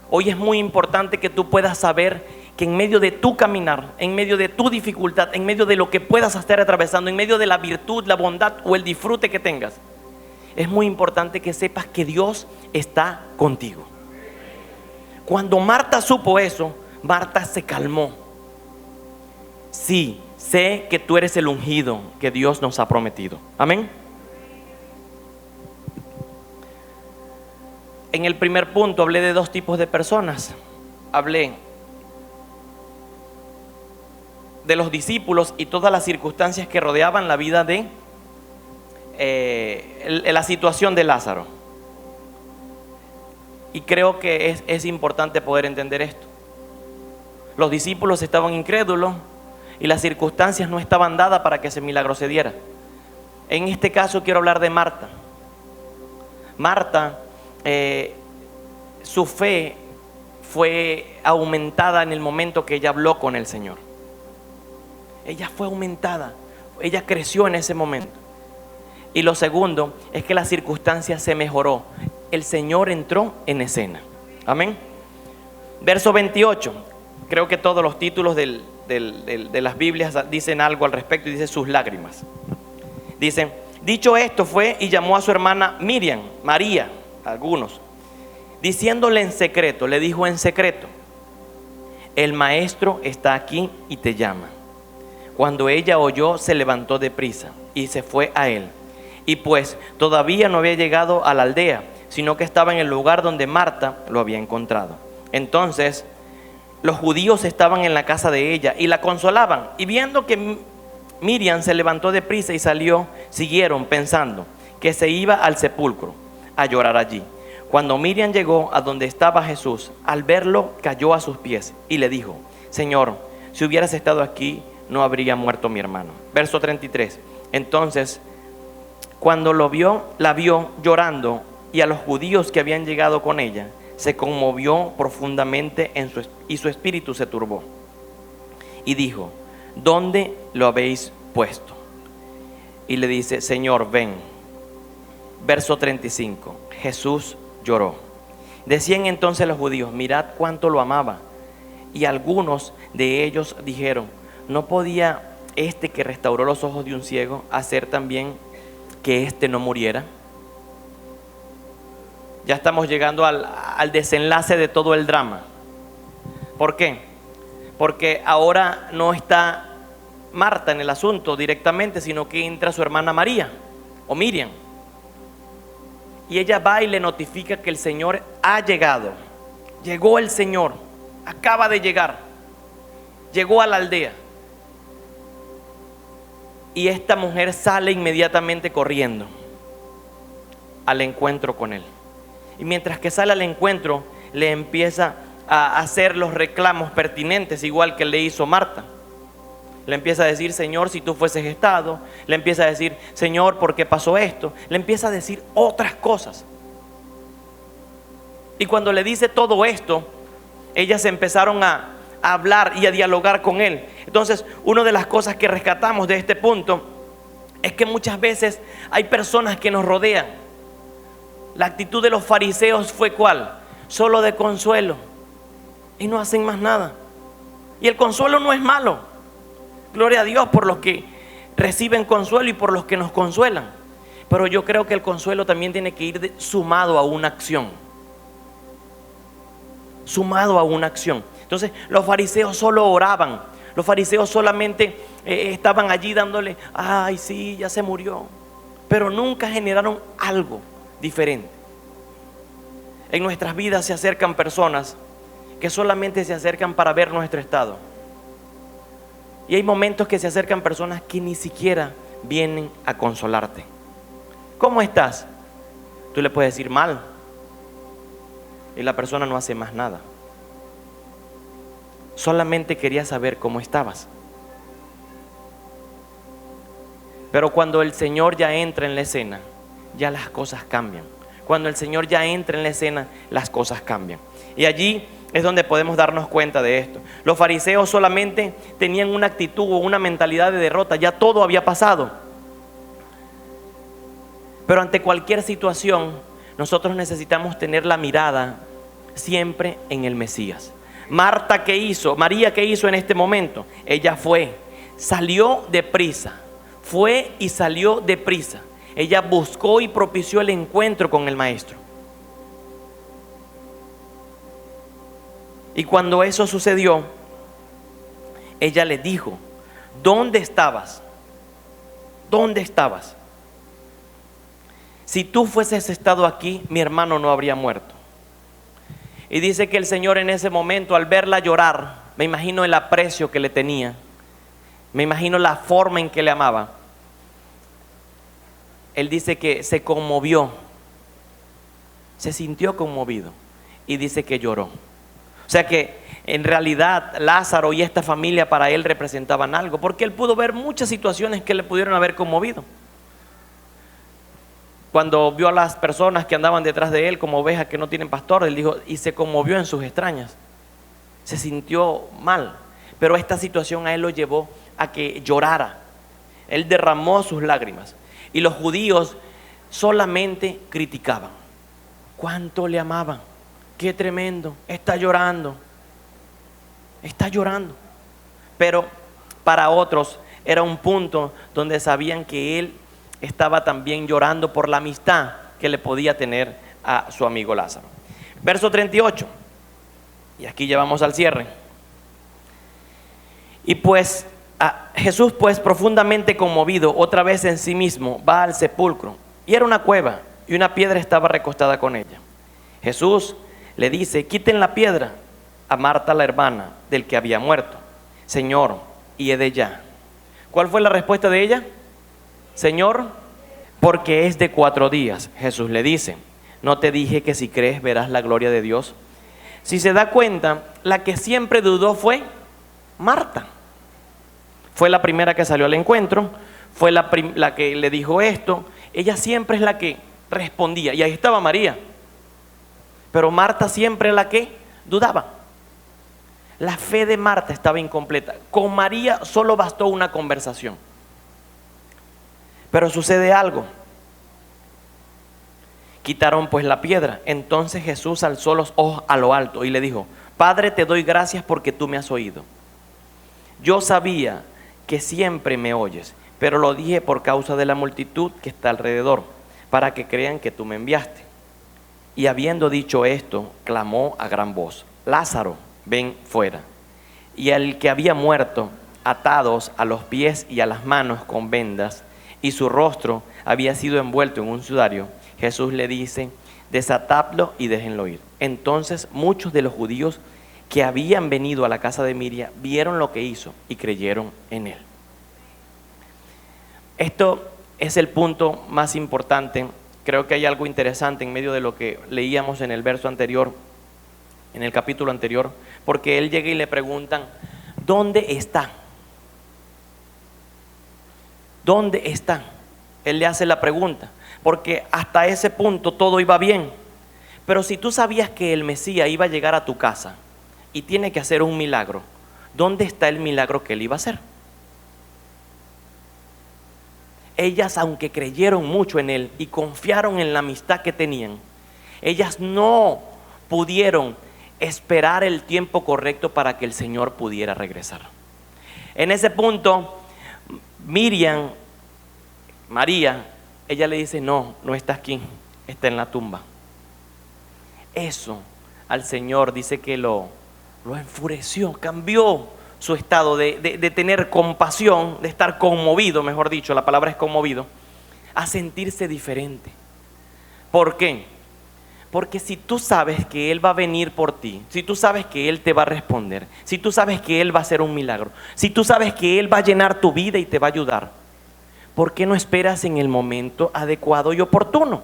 Hoy es muy importante que tú puedas saber que en medio de tu caminar, en medio de tu dificultad, en medio de lo que puedas estar atravesando, en medio de la virtud, la bondad o el disfrute que tengas, es muy importante que sepas que Dios está contigo. Cuando Marta supo eso, Marta se calmó. Sí, sé que tú eres el ungido que Dios nos ha prometido. Amén. En el primer punto hablé de 2 tipos de personas. Hablé de los discípulos y todas las circunstancias que rodeaban la vida de la situación de Lázaro. Y creo que es importante poder entender esto. Los discípulos estaban incrédulos y las circunstancias no estaban dadas para que ese milagro se diera. En este caso quiero hablar de Marta. Marta, su fe fue aumentada en el momento que ella habló con el Señor. Ella fue aumentada, ella creció en ese momento. Y lo segundo es que la circunstancia se mejoró. El Señor entró en escena. Amén. Verso 28. Creo que todos los títulos de las Biblias dicen algo al respecto y dice sus lágrimas. Dicen, dicho esto fue y llamó a su hermana Miriam, María, algunos, diciéndole en secreto, le dijo en secreto, el maestro está aquí y te llama. Cuando ella oyó, se levantó deprisa y se fue a él. Y pues todavía no había llegado a la aldea, sino que estaba en el lugar donde Marta lo había encontrado. Entonces los judíos estaban en la casa de ella y la consolaban. Y viendo que Miriam se levantó deprisa y salió, siguieron pensando que se iba al sepulcro a llorar allí. Cuando Miriam llegó a donde estaba Jesús, al verlo cayó a sus pies y le dijo, Señor, si hubieras estado aquí, no habría muerto mi hermano. Verso 33. Entonces, cuando la vio llorando y a los judíos que habían llegado con ella, se conmovió profundamente y su espíritu se turbó. Y dijo, ¿dónde lo habéis puesto? Y le dice, Señor, ven. Verso 35. Jesús lloró. Decían entonces los judíos, mirad cuánto lo amaba. Y algunos de ellos dijeron, ¿no podía este que restauró los ojos de un ciego hacer también que éste no muriera? Ya estamos llegando al desenlace de todo el drama. ¿Por qué? Porque ahora no está Marta en el asunto directamente, sino que entra su hermana María o Miriam. Y ella va y le notifica que el Señor ha llegado. Llegó el Señor, acaba de llegar. Llegó a la aldea. Y esta mujer sale inmediatamente corriendo al encuentro con él. Y mientras que sale al encuentro, le empieza a hacer los reclamos pertinentes, igual que le hizo Marta. Le empieza a decir: Señor, si tú fueses estado. Le empieza a decir: Señor, ¿por qué pasó esto? Le empieza a decir otras cosas. Y cuando le dice todo esto, ellas empezaron a hablar y a dialogar con él. Entonces, una de las cosas que rescatamos de este punto es que muchas veces hay personas que nos rodean. La actitud de los fariseos fue ¿cuál? Solo de consuelo, y no hacen más nada. Y el consuelo no es malo. Gloria a Dios por los que reciben consuelo y por los que nos consuelan. Pero yo creo que el consuelo también tiene que ir sumado a una acción. Sumado a una acción. Entonces los fariseos solo oraban. Los fariseos solamente estaban allí dándole: ay, sí, ya se murió. Pero nunca generaron algo diferente. En nuestras vidas se acercan personas que solamente se acercan para ver nuestro estado. Y hay momentos que se acercan personas que ni siquiera vienen a consolarte. ¿Cómo estás? Tú le puedes decir mal y la persona no hace más nada. Solamente quería saber cómo estabas. Pero cuando el Señor ya entra en la escena, ya las cosas cambian. Cuando el Señor ya entra en la escena, las cosas cambian. Y allí es donde podemos darnos cuenta de esto. Los fariseos solamente tenían una actitud o una mentalidad de derrota. Ya todo había pasado. Pero ante cualquier situación, nosotros necesitamos tener la mirada siempre en el Mesías. Marta, ¿qué hizo? María, ¿qué hizo en este momento? Ella salió deprisa. Fue y salió deprisa. Ella buscó y propició el encuentro con el Maestro. Y cuando eso sucedió, ella le dijo: ¿dónde estabas? ¿Dónde estabas? Si tú fueses estado aquí, mi hermano no habría muerto. Y dice que el Señor en ese momento, al verla llorar, me imagino el aprecio que le tenía, me imagino la forma en que le amaba. Él dice que se conmovió, se sintió conmovido y dice que lloró. O sea que en realidad Lázaro y esta familia para él representaban algo, porque él pudo ver muchas situaciones que le pudieron haber conmovido. Cuando vio a las personas que andaban detrás de él como ovejas que no tienen pastor, él dijo, y se conmovió en sus extrañas. Se sintió mal, pero esta situación a él lo llevó a que llorara. Él derramó sus lágrimas. Y los judíos solamente criticaban. ¿Cuánto le amaban? Qué tremendo, está llorando. Está llorando. Pero para otros era un punto donde sabían que él estaba también llorando por la amistad que le podía tener a su amigo Lázaro. Verso 38. Y aquí ya vamos al cierre. Y pues Jesús, pues profundamente conmovido otra vez en sí mismo, va al sepulcro. Y era una cueva y una piedra estaba recostada con ella. Jesús le dice, quiten la piedra. A Marta, la hermana del que había muerto. Señor, y he de ya. ¿Cuál fue la respuesta de ella? Señor, porque es de 4 días. Jesús le dice, ¿no te dije que si crees verás la gloria de Dios? Si se da cuenta, la que siempre dudó fue Marta. Fue la primera que salió al encuentro, fue la que le dijo esto. Ella siempre es la que respondía, y ahí estaba María. Pero Marta siempre es la que dudaba. La fe de Marta estaba incompleta. Con María solo bastó una conversación. Pero sucede algo. Quitaron pues la piedra. Entonces Jesús alzó los ojos a lo alto y le dijo, Padre, te doy gracias porque tú me has oído. Yo sabía que siempre me oyes, pero lo dije por causa de la multitud que está alrededor, para que crean que tú me enviaste. Y habiendo dicho esto, clamó a gran voz: Lázaro, ven fuera. Y al que había muerto, atados a los pies y a las manos con vendas, y su rostro había sido envuelto en un sudario, Jesús le dice: desatadlo y déjenlo ir. Entonces muchos de los judíos que habían venido a la casa de Miriam vieron lo que hizo y creyeron en él. Esto es el punto más importante. Creo que hay algo interesante en medio de lo que leíamos en el verso anterior, en el capítulo anterior, porque él llega y le preguntan: ¿dónde está? ¿Dónde está? Él le hace la pregunta, porque hasta ese punto todo iba bien. Pero si tú sabías que el Mesías iba a llegar a tu casa y tiene que hacer un milagro, ¿dónde está el milagro que él iba a hacer? Ellas, aunque creyeron mucho en él y confiaron en la amistad que tenían, ellas no pudieron esperar el tiempo correcto para que el Señor pudiera regresar. En ese punto, María, ella le dice: no está aquí, está en la tumba. Eso al Señor dice que lo enfureció, cambió su estado de tener compasión, de estar conmovido, mejor dicho, la palabra es conmovido, a sentirse diferente. ¿Por qué? Porque si tú sabes que Él va a venir por ti, si tú sabes que Él te va a responder, si tú sabes que Él va a hacer un milagro, si tú sabes que Él va a llenar tu vida y te va a ayudar, ¿por qué no esperas en el momento adecuado y oportuno?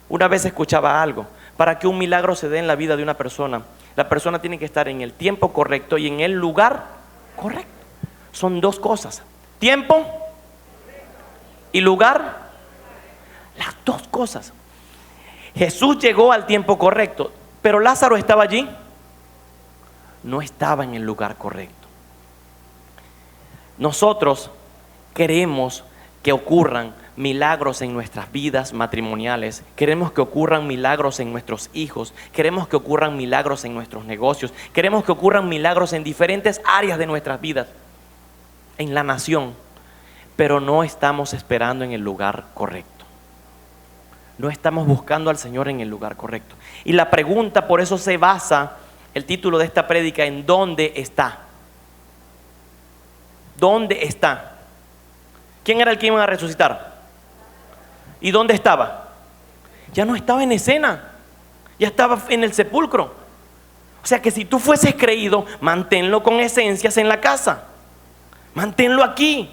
Una vez escuchaba algo: para que un milagro se dé en la vida de una persona, la persona tiene que estar en el tiempo correcto y en el lugar correcto. Son dos cosas: tiempo y lugar. Las dos cosas. Jesús llegó al tiempo correcto, pero Lázaro estaba allí, no estaba en el lugar correcto. Nosotros queremos que ocurran milagros en nuestras vidas matrimoniales, queremos que ocurran milagros en nuestros hijos, queremos que ocurran milagros en nuestros negocios, queremos que ocurran milagros en diferentes áreas de nuestras vidas, en la nación, pero no estamos esperando en el lugar correcto. No estamos buscando al Señor en el lugar correcto. Y la pregunta, por eso se basa el título de esta prédica en ¿dónde está? ¿Dónde está? ¿Quién era el que iba a resucitar? ¿Y dónde estaba? Ya no estaba en escena, ya estaba en el sepulcro. O sea que si tú fueses creído, manténlo con esencias en la casa, manténlo aquí,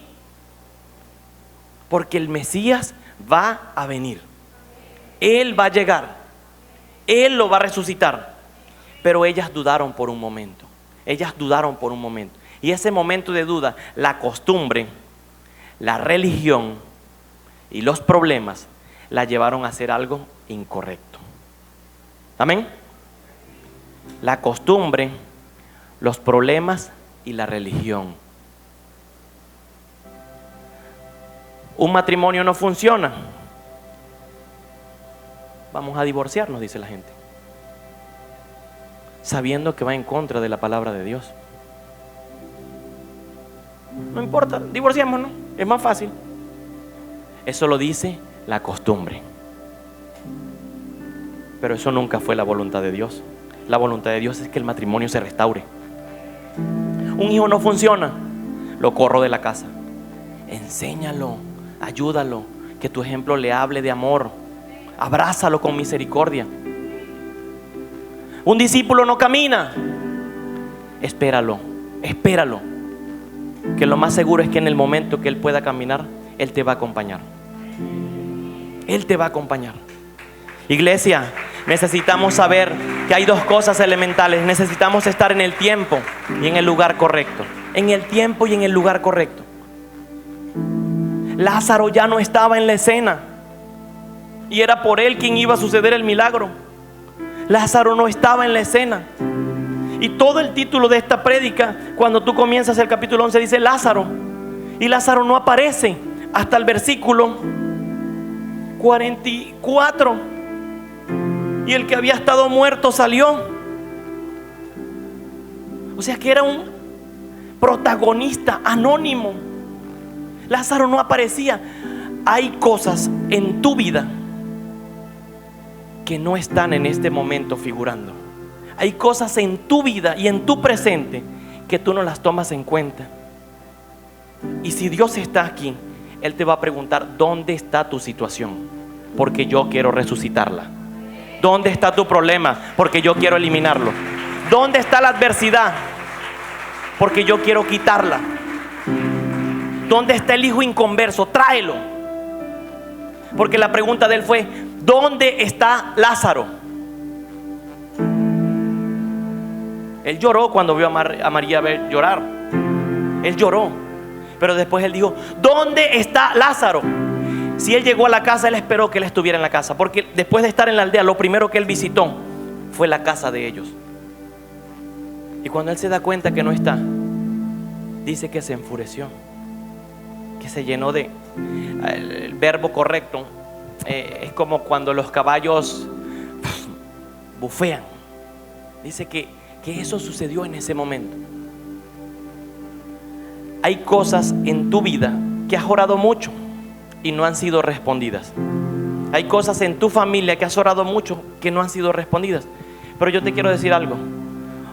porque el Mesías va a venir, Él va a llegar, Él lo va a resucitar. Pero ellas dudaron por un momento, y ese momento de duda, la costumbre, la religión y los problemas la llevaron a hacer algo incorrecto. Amén. La costumbre, los problemas y la religión. Un matrimonio no funciona, vamos a divorciarnos, dice la gente, sabiendo que va en contra de la palabra de Dios. No importa, divorciémonos, es más fácil. Eso lo dice la costumbre, pero eso nunca fue la voluntad de Dios. La voluntad de Dios es que el matrimonio se restaure. Un hijo no funciona, lo corro de la casa. Enséñalo, ayúdalo, que tu ejemplo le hable de amor, abrázalo con misericordia. Un discípulo no camina, espéralo, que lo más seguro es que en el momento que él pueda caminar, Él te va a acompañar. Él te va a acompañar. Iglesia, necesitamos saber que hay dos cosas elementales. Necesitamos estar en el tiempo y en el lugar correcto. En el tiempo y en el lugar correcto. Lázaro ya no estaba en la escena, y era por él quien iba a suceder el milagro. Lázaro no estaba en la escena. Y todo el título de esta prédica, cuando tú comienzas el capítulo 11, dice Lázaro. Y Lázaro no aparece hasta el versículo 44. Y el que había estado muerto salió. O sea que era un protagonista anónimo. Lázaro no aparecía. Hay cosas en tu vida que no están en este momento figurando. Hay cosas en tu vida y en tu presente que tú no las tomas en cuenta. Y si Dios está aquí, Él te va a preguntar: ¿dónde está tu situación? Porque yo quiero resucitarla. ¿Dónde está tu problema? Porque yo quiero eliminarlo. ¿Dónde está la adversidad? Porque yo quiero quitarla. ¿Dónde está el hijo inconverso? Tráelo. Porque la pregunta de él fue: ¿dónde está Lázaro? Él lloró cuando vio a María llorar. Él lloró. Pero después él dijo: ¿dónde está Lázaro? Si él llegó a la casa, él esperó que él estuviera en la casa, porque después de estar en la aldea, lo primero que él visitó fue la casa de ellos. Y cuando él se da cuenta que no está, dice que se enfureció, que se llenó de... El verbo correcto es como cuando los caballos bufean. Dice que eso sucedió en ese momento. Hay cosas en tu vida que has orado mucho y no han sido respondidas. Hay cosas en tu familia que has orado mucho que no han sido respondidas. Pero yo te quiero decir algo: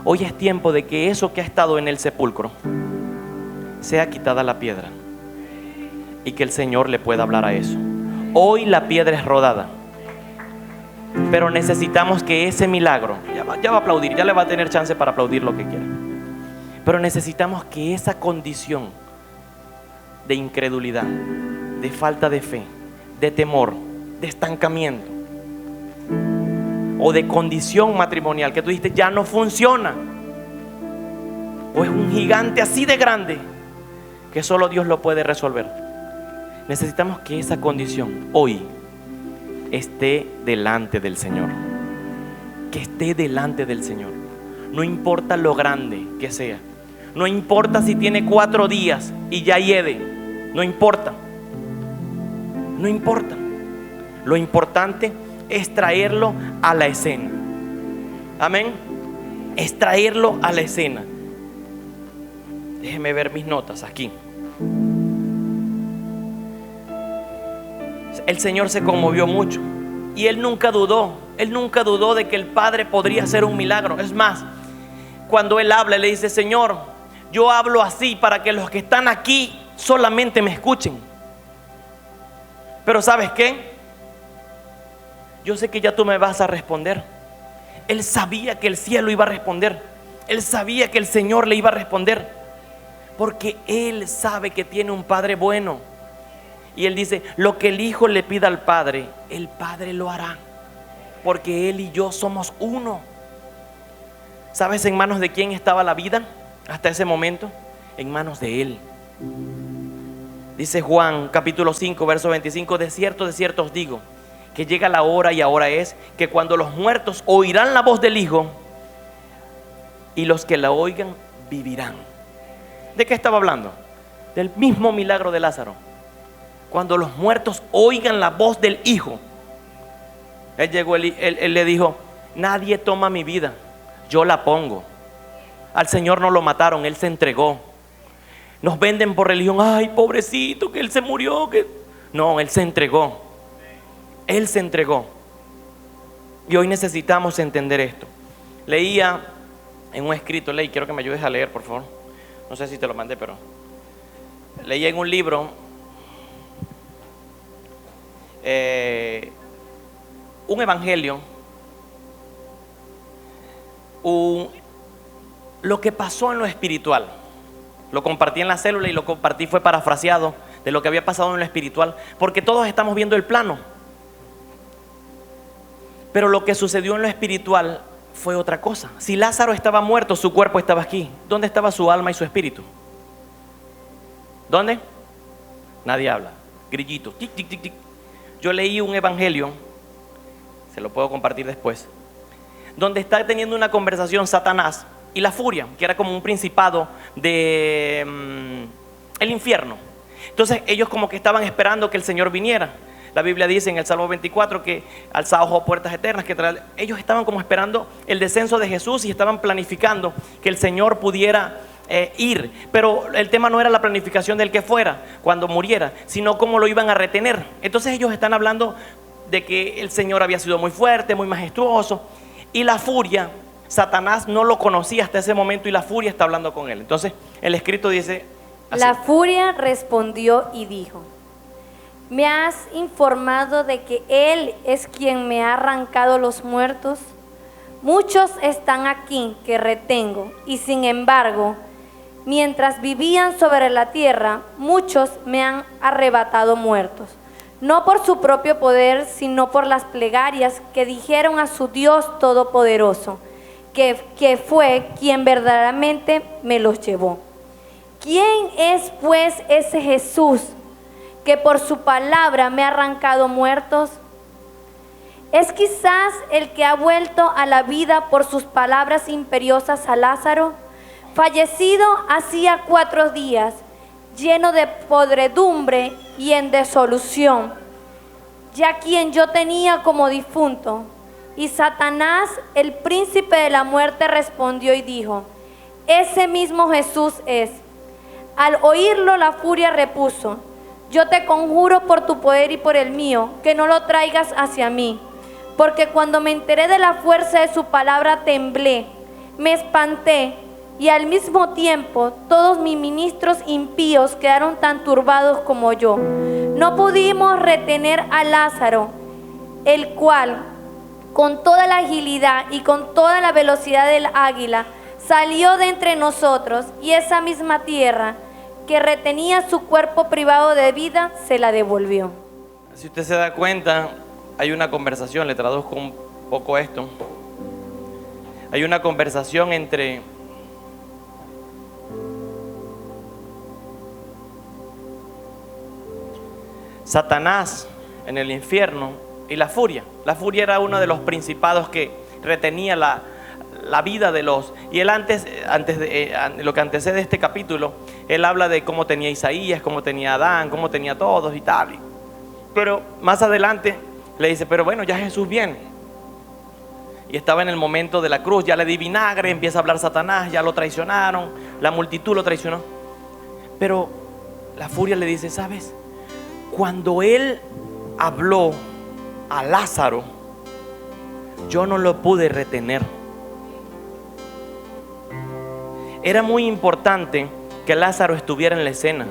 hoy es tiempo de que eso que ha estado en el sepulcro sea quitada la piedra y que el Señor le pueda hablar a eso. Hoy la piedra es rodada, pero necesitamos que ese milagro, ya va a aplaudir, ya le va a tener chance para aplaudir lo que quiera, pero necesitamos que esa condición de incredulidad, de falta de fe, de temor, de estancamiento o de condición matrimonial que tú dijiste ya no funciona, o es un gigante así de grande que solo Dios lo puede resolver, necesitamos que esa condición hoy esté delante del Señor. Que esté delante del Señor. No importa lo grande que sea. No importa si tiene 4 días y ya hiede. No importa. No importa. Lo importante es traerlo a la escena. Amén. Es traerlo a la escena. Déjeme ver mis notas aquí. El Señor se conmovió mucho y Él nunca dudó de que el Padre podría hacer un milagro. Es más, cuando Él habla, le dice: Señor, yo hablo así para que los que están aquí solamente me escuchen. Pero ¿sabes qué? Yo sé que ya tú me vas a responder. Él sabía que el cielo iba a responder. Él sabía que el Señor le iba a responder, porque Él sabe que tiene un Padre bueno. Y Él dice: lo que el Hijo le pida al Padre, el Padre lo hará, porque Él y yo somos uno. ¿Sabes en manos de quién estaba la vida hasta ese momento? En manos de Él. Dice Juan capítulo 5 verso 25: de cierto os digo, que llega la hora, y ahora es, que cuando los muertos oirán la voz del Hijo, y los que la oigan vivirán. ¿De qué estaba hablando? Del mismo milagro de Lázaro. Cuando los muertos oigan la voz del Hijo. Él llegó, él le dijo: nadie toma mi vida, yo la pongo. Al Señor no lo mataron, Él se entregó. Nos venden por religión: ay, pobrecito, que Él se murió. No, Él se entregó. Él se entregó. Y hoy necesitamos entender esto. Leía en un escrito, quiero que me ayudes a leer, por favor. No sé si te lo mandé, pero leía en un libro un evangelio, lo que pasó en lo espiritual. Lo compartí en la célula y lo compartí, fue parafraseado de lo que había pasado en lo espiritual, porque todos estamos viendo el plano, pero lo que sucedió en lo espiritual fue otra cosa. Si Lázaro estaba muerto, su cuerpo estaba aquí. ¿Dónde estaba su alma y su espíritu? ¿Dónde? Nadie habla. Grillito, tic, tic, tic, tic. Yo leí un evangelio, se lo puedo compartir después, donde está teniendo una conversación Satanás y la furia, que era como un principado de el infierno. Entonces ellos como que estaban esperando que el Señor viniera. La Biblia dice en el Salmo 24 que alzaos, oh puertas eternas, que ellos estaban como esperando el descenso de Jesús y estaban planificando que el Señor pudiera ir. Pero el tema no era la planificación del que fuera cuando muriera, sino cómo lo iban a retener. Entonces ellos están hablando de que el Señor había sido muy fuerte, muy majestuoso, y la furia, Satanás no lo conocía hasta ese momento y la furia está hablando con él. Entonces el escrito dice así: La furia respondió y dijo: ¿me has informado de que Él es quien me ha arrancado los muertos? Muchos están aquí que retengo, y sin embargo, mientras vivían sobre la tierra, muchos me han arrebatado muertos, no por su propio poder, sino por las plegarias que dijeron a su Dios Todopoderoso, que fue quien verdaderamente me los llevó. ¿Quién es pues ese Jesús que por su palabra me ha arrancado muertos? ¿Es quizás el que ha vuelto a la vida por sus palabras imperiosas a Lázaro, fallecido hacía 4 días, lleno de podredumbre y en desolución, ya quien yo tenía como difunto? Y Satanás, el príncipe de la muerte, respondió y dijo: ese mismo Jesús es. Al oírlo, la furia repuso: yo te conjuro por tu poder y por el mío, que no lo traigas hacia mí. Porque cuando me enteré de la fuerza de su palabra, temblé, me espanté, y al mismo tiempo todos mis ministros impíos quedaron tan turbados como yo. No pudimos retener a Lázaro, el cual, con toda la agilidad y con toda la velocidad del águila, salió de entre nosotros, y esa misma tierra que retenía su cuerpo privado de vida, se la devolvió. Si usted se da cuenta, hay una conversación, le traduzco un poco esto. Hay una conversación entre Satanás en el infierno y la furia. La furia era uno de los principados que retenía la vida de los... Y él antes de lo que antecede este capítulo, él habla de cómo tenía Isaías, cómo tenía Adán, cómo tenía todos y tal. Pero más adelante le dice: pero bueno, ya Jesús viene. Y estaba en el momento de la cruz, ya le di vinagre, empieza a hablar Satanás, ya lo traicionaron, la multitud lo traicionó. Pero la furia le dice: ¿sabes? Cuando él habló a Lázaro, yo no lo pude retener. Era muy importante que Lázaro estuviera en la escena.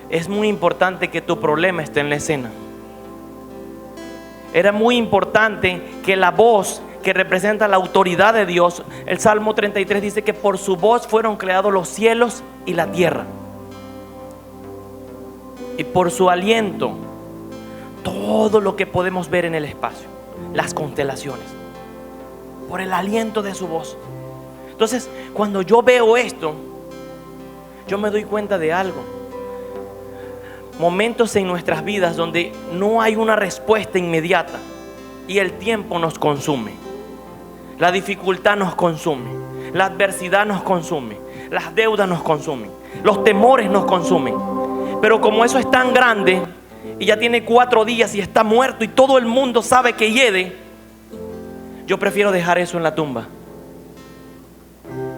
Es muy importante que tu problema esté en la escena. Era muy importante que la voz que representa la autoridad de Dios, el Salmo 33 dice que por su voz fueron creados los cielos y la tierra, y por su aliento todo lo que podemos ver en el espacio, las constelaciones, por el aliento de su voz. Entonces, cuando yo veo esto, yo me doy cuenta de algo. Momentos en nuestras vidas donde no hay una respuesta inmediata y el tiempo nos consume, la dificultad nos consume, la adversidad nos consume, las deudas nos consumen, los temores nos consumen. Pero como eso es tan grande y ya tiene 4 días y está muerto y todo el mundo sabe que hiede, yo prefiero dejar eso en la tumba.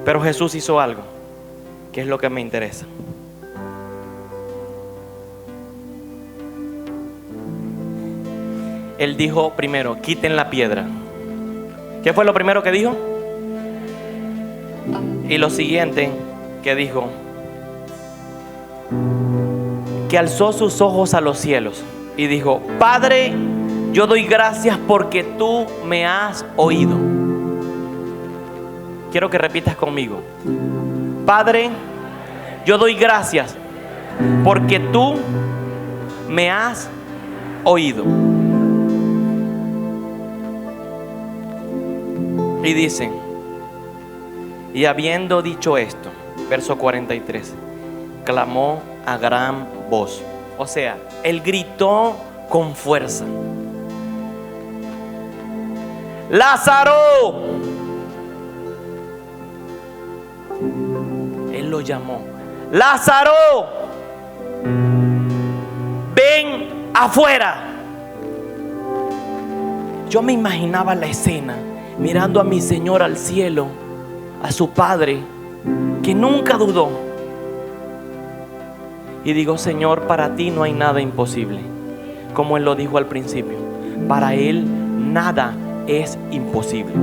Pero Jesús hizo algo, que es lo que me interesa. Él dijo primero: quiten la piedra. ¿Qué fue lo primero que dijo? Y lo siguiente que dijo, que alzó sus ojos a los cielos y dijo: Padre, yo doy gracias porque tú me has oído. Quiero que repitas conmigo: Padre, yo doy gracias porque tú me has oído. Y dice: y habiendo dicho esto, verso 43, clamó a gran voz. O sea, él gritó con fuerza: ¡Lázaro! Él lo llamó: ¡Lázaro! ¡Ven afuera! Yo me imaginaba la escena, mirando a mi Señor al cielo, a su Padre, que nunca dudó. Y digo: Señor, para ti no hay nada imposible. como Él lo dijo al principio, para Él nada es imposible.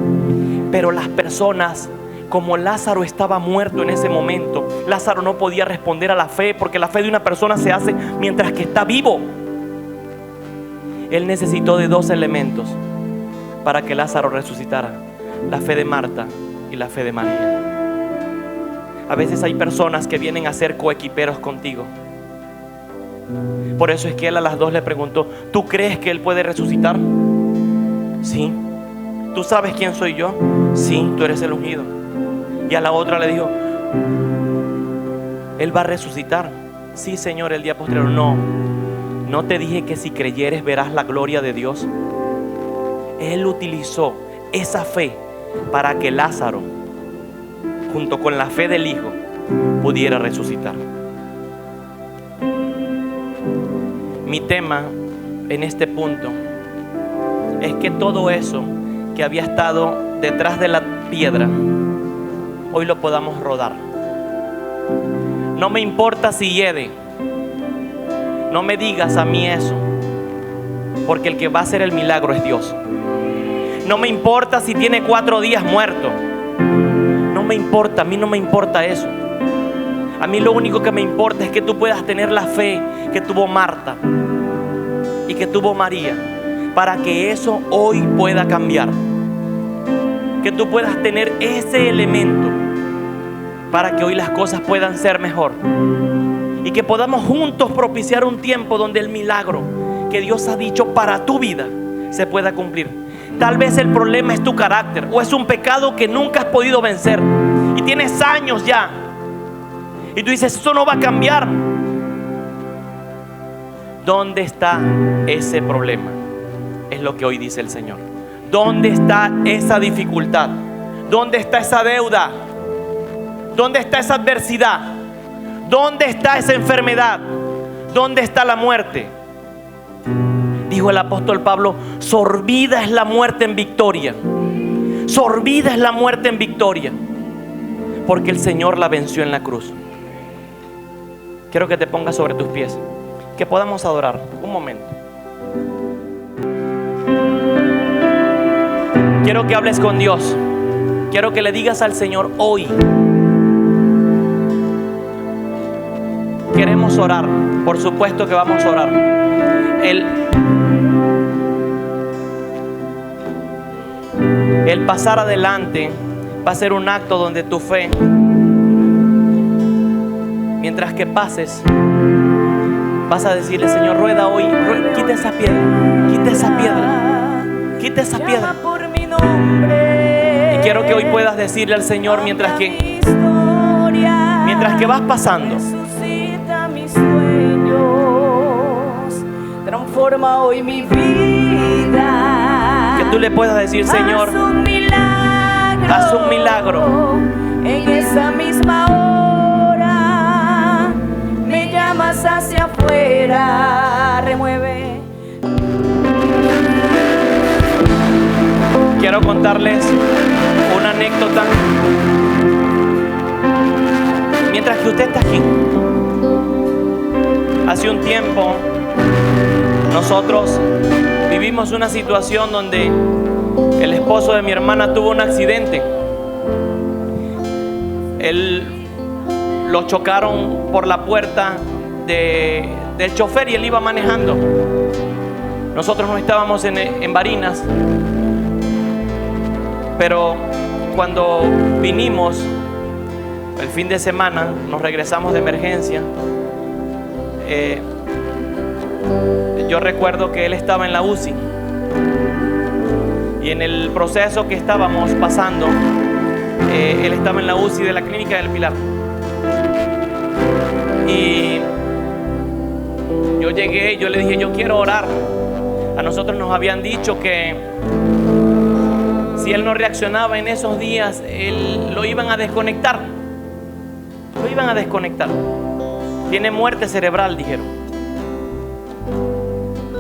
Pero las personas, como Lázaro estaba muerto en ese momento, Lázaro no podía responder a la fe, porque la fe de una persona se hace mientras que está vivo. Él necesitó de 2 elementos para que Lázaro resucitara: la fe de Marta y la fe de María. A veces hay personas que vienen a ser coequiperos contigo. Por eso es que Él a las 2 le preguntó: ¿tú crees que Él puede resucitar? Sí. ¿Tú sabes quién soy yo? Sí, tú eres el ungido. Y a la otra le dijo: Él va a resucitar. Sí, Señor, el día posterior. No te dije que si creyeres verás la gloria de Dios. Él utilizó esa fe para que Lázaro, junto con la fe del Hijo, pudiera resucitar. Mi tema en este punto es que todo eso que había estado detrás de la piedra, hoy lo podamos rodar. No me importa si hiede. No me digas a mí eso, porque el que va a hacer el milagro es Dios. No me importa si tiene 4 días muerto. No me importa, a mí no me importa eso. A mí lo único que me importa es que tú puedas tener la fe que tuvo Marta y que tuvo María, para que eso hoy pueda cambiar. Que tú puedas tener ese elemento para que hoy las cosas puedan ser mejor. Y que podamos juntos propiciar un tiempo donde el milagro que Dios ha dicho para tu vida se pueda cumplir. Tal vez el problema es tu carácter, o es un pecado que nunca has podido vencer y tienes años ya, y tú dices: eso no va a cambiar. ¿Dónde está ese problema? Es lo que hoy dice el Señor. ¿Dónde está esa dificultad? ¿Dónde está esa deuda? ¿Dónde está esa adversidad? ¿Dónde está esa enfermedad? ¿Dónde está la muerte? Dijo el apóstol Pablo: sorbida es la muerte en victoria. Sorbida es la muerte en victoria, porque el Señor la venció en la cruz. Quiero que te pongas sobre tus pies, que podamos adorar un momento. Quiero que hables con Dios. Quiero que le digas al Señor hoy: queremos orar. Por supuesto que vamos a orar. El pasar adelante va a ser un acto donde tu fe, mientras que pases, vas a decirle: Señor, rueda hoy, quita esa piedra, quita esa piedra, quita esa piedra. Y quiero que hoy puedas decirle al Señor, mientras que vas pasando: transforma hoy mi vida. Que tú le puedas decir: Señor, haz un milagro. En esa misma hora me llamas hacia afuera. Remueve. Quiero contarles una anécdota. Mientras que usted está aquí, hace un tiempo nosotros vivimos una situación donde el esposo de mi hermana tuvo un accidente. Él lo chocaron por la puerta del chofer y él iba manejando. Nosotros no estábamos en Barinas, pero cuando vinimos el fin de semana, nos regresamos de emergencia. Yo recuerdo que él estaba en la UCI, y en el proceso que estábamos pasando, él estaba en la UCI de la Clínica del Pilar. Y yo llegué, yo le dije: yo quiero orar. A nosotros nos habían dicho que si él no reaccionaba en esos días, él lo iban a desconectar. Lo iban a desconectar. Tiene muerte cerebral, dijeron.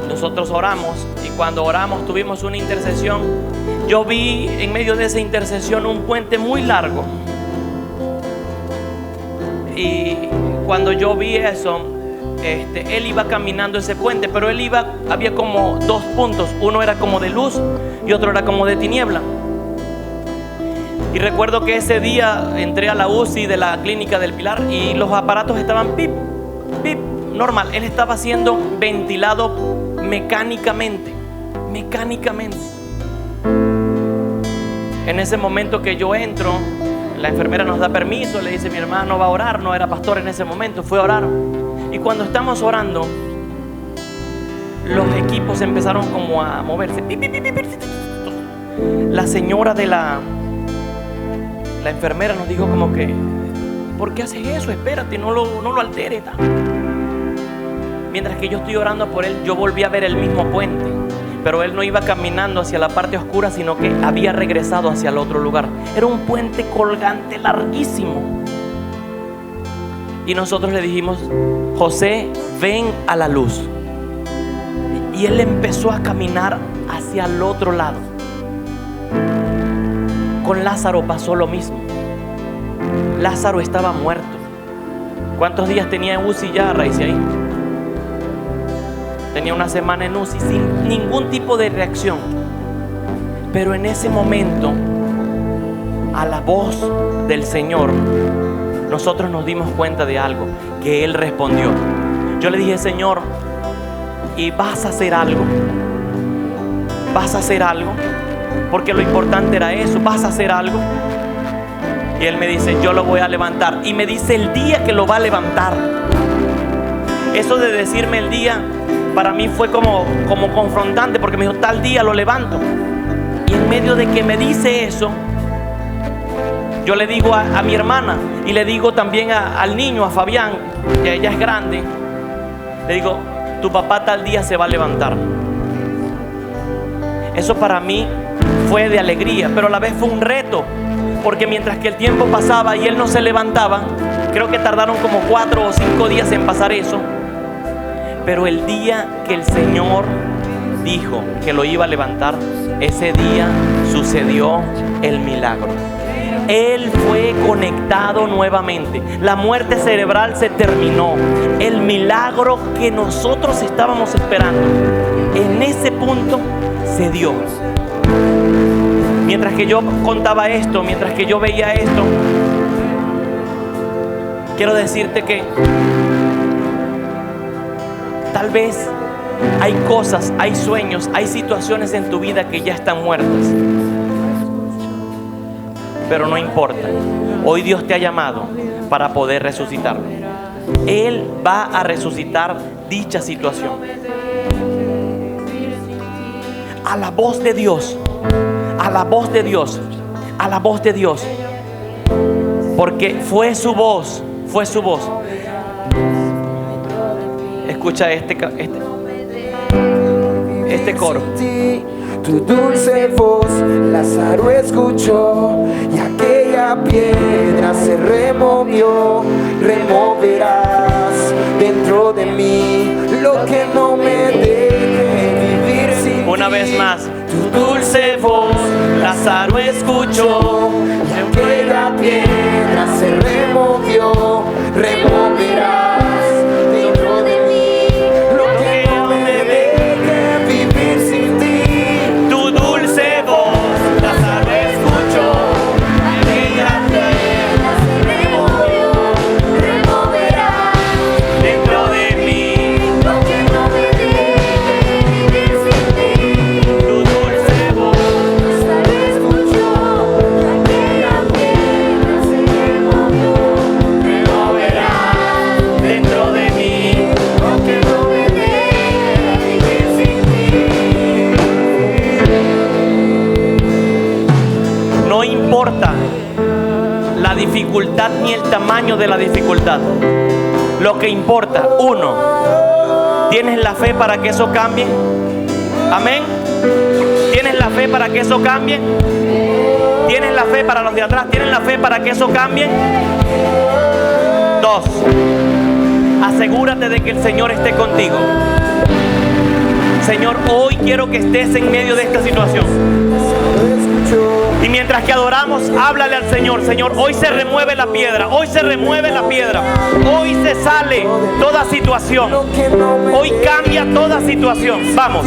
Nosotros oramos, y cuando oramos tuvimos una intercesión. Yo vi en medio de esa intercesión un puente muy largo. Y cuando yo vi eso, él iba caminando ese puente, pero había como dos puntos. Uno era como de luz y otro era como de tiniebla. Y recuerdo que ese día entré a la UCI de la clínica del Pilar y los aparatos estaban pip, pip, normal. Él estaba siendo ventilado mecánicamente. En ese momento que yo entro, la enfermera nos da permiso, le dice: mi hermano va a orar. No era pastor en ese momento, fue a orar. Y cuando estamos orando, los equipos empezaron como a moverse. La señora de la enfermera nos dijo como que: ¿por qué haces eso? Espérate, no lo alteres. Mientras que yo estoy orando por él, yo volví a ver el mismo puente, pero él no iba caminando hacia la parte oscura, sino que había regresado hacia el otro lugar. Era un puente colgante larguísimo. Y nosotros le dijimos: José, ven a la luz. Y él empezó a caminar hacia el otro lado. Con Lázaro pasó lo mismo. Lázaro estaba muerto. ¿Cuántos días tenía en UCI ya, Raíz, ahí? Tenía una semana en UCI sin ningún tipo de reacción. Pero en ese momento, a la voz del Señor, nosotros nos dimos cuenta de algo, que Él respondió. Yo le dije: Señor, ¿y vas a hacer algo? ¿Vas a hacer algo? Porque lo importante era eso. ¿Vas a hacer algo? Y Él me dice: yo lo voy a levantar. Y me dice el día que lo va a levantar. Eso de decirme el día, para mí fue como confrontante, porque me dijo: tal día lo levanto. Y en medio de que me dice eso, yo le digo a mi hermana, y le digo también al niño, a Fabián, que ella es grande, le digo: tu papá tal día se va a levantar. Eso para mí fue de alegría, pero a la vez fue un reto, porque mientras que el tiempo pasaba y él no se levantaba, creo que tardaron como 4 o 5 días en pasar eso. Pero el día que el Señor dijo que lo iba a levantar, ese día sucedió el milagro. Él fue conectado nuevamente. La muerte cerebral se terminó. El milagro que nosotros estábamos esperando, en ese punto se dio. Mientras que yo contaba esto, mientras que yo veía esto, quiero decirte que tal vez hay cosas, hay sueños, hay situaciones en tu vida que ya están muertas. Pero no importa. Hoy Dios te ha llamado para poder resucitarlo. Él va a resucitar dicha situación. A la voz de Dios. A la voz de Dios. A la voz de Dios. Porque fue su voz. Fue su voz. Escucha este coro. Tu dulce voz, Lázaro escuchó, y aquella piedra se removió. Removerás dentro de mí lo que no me deje vivir sin ti. Una vez más. Tu dulce voz, Lázaro escuchó, y aquella piedra se removió. Removerás dentro de mí lo que no me deje vivir sin ti. tu dulce voz, Lázaro escuchó, aquella piedra se removió. Removerás dentro de mí lo que no me deje vivir sin ti. Tu dulce voz, Lázaro escuchó, aquella piedra se removió. Removerás dentro de mí lo que no me deje vivir sin ti. No importa la dificultad ni el tamaño de la dificultad. Lo que importa, uno, ¿tienes la fe para que eso cambie? Amén. ¿Tienes la fe para que eso cambie? ¿Tienes la fe para los de atrás? ¿Tienen la fe para que eso cambie? Dos, asegúrate de que el Señor esté contigo. Señor, hoy quiero que estés en medio de esta situación. Lázaro escuchó, Y mientras que adoramos, háblale al Señor. Señor, hoy se remueve la piedra. Hoy se remueve la piedra. Hoy se sale toda situación. Hoy cambia toda situación. Vamos.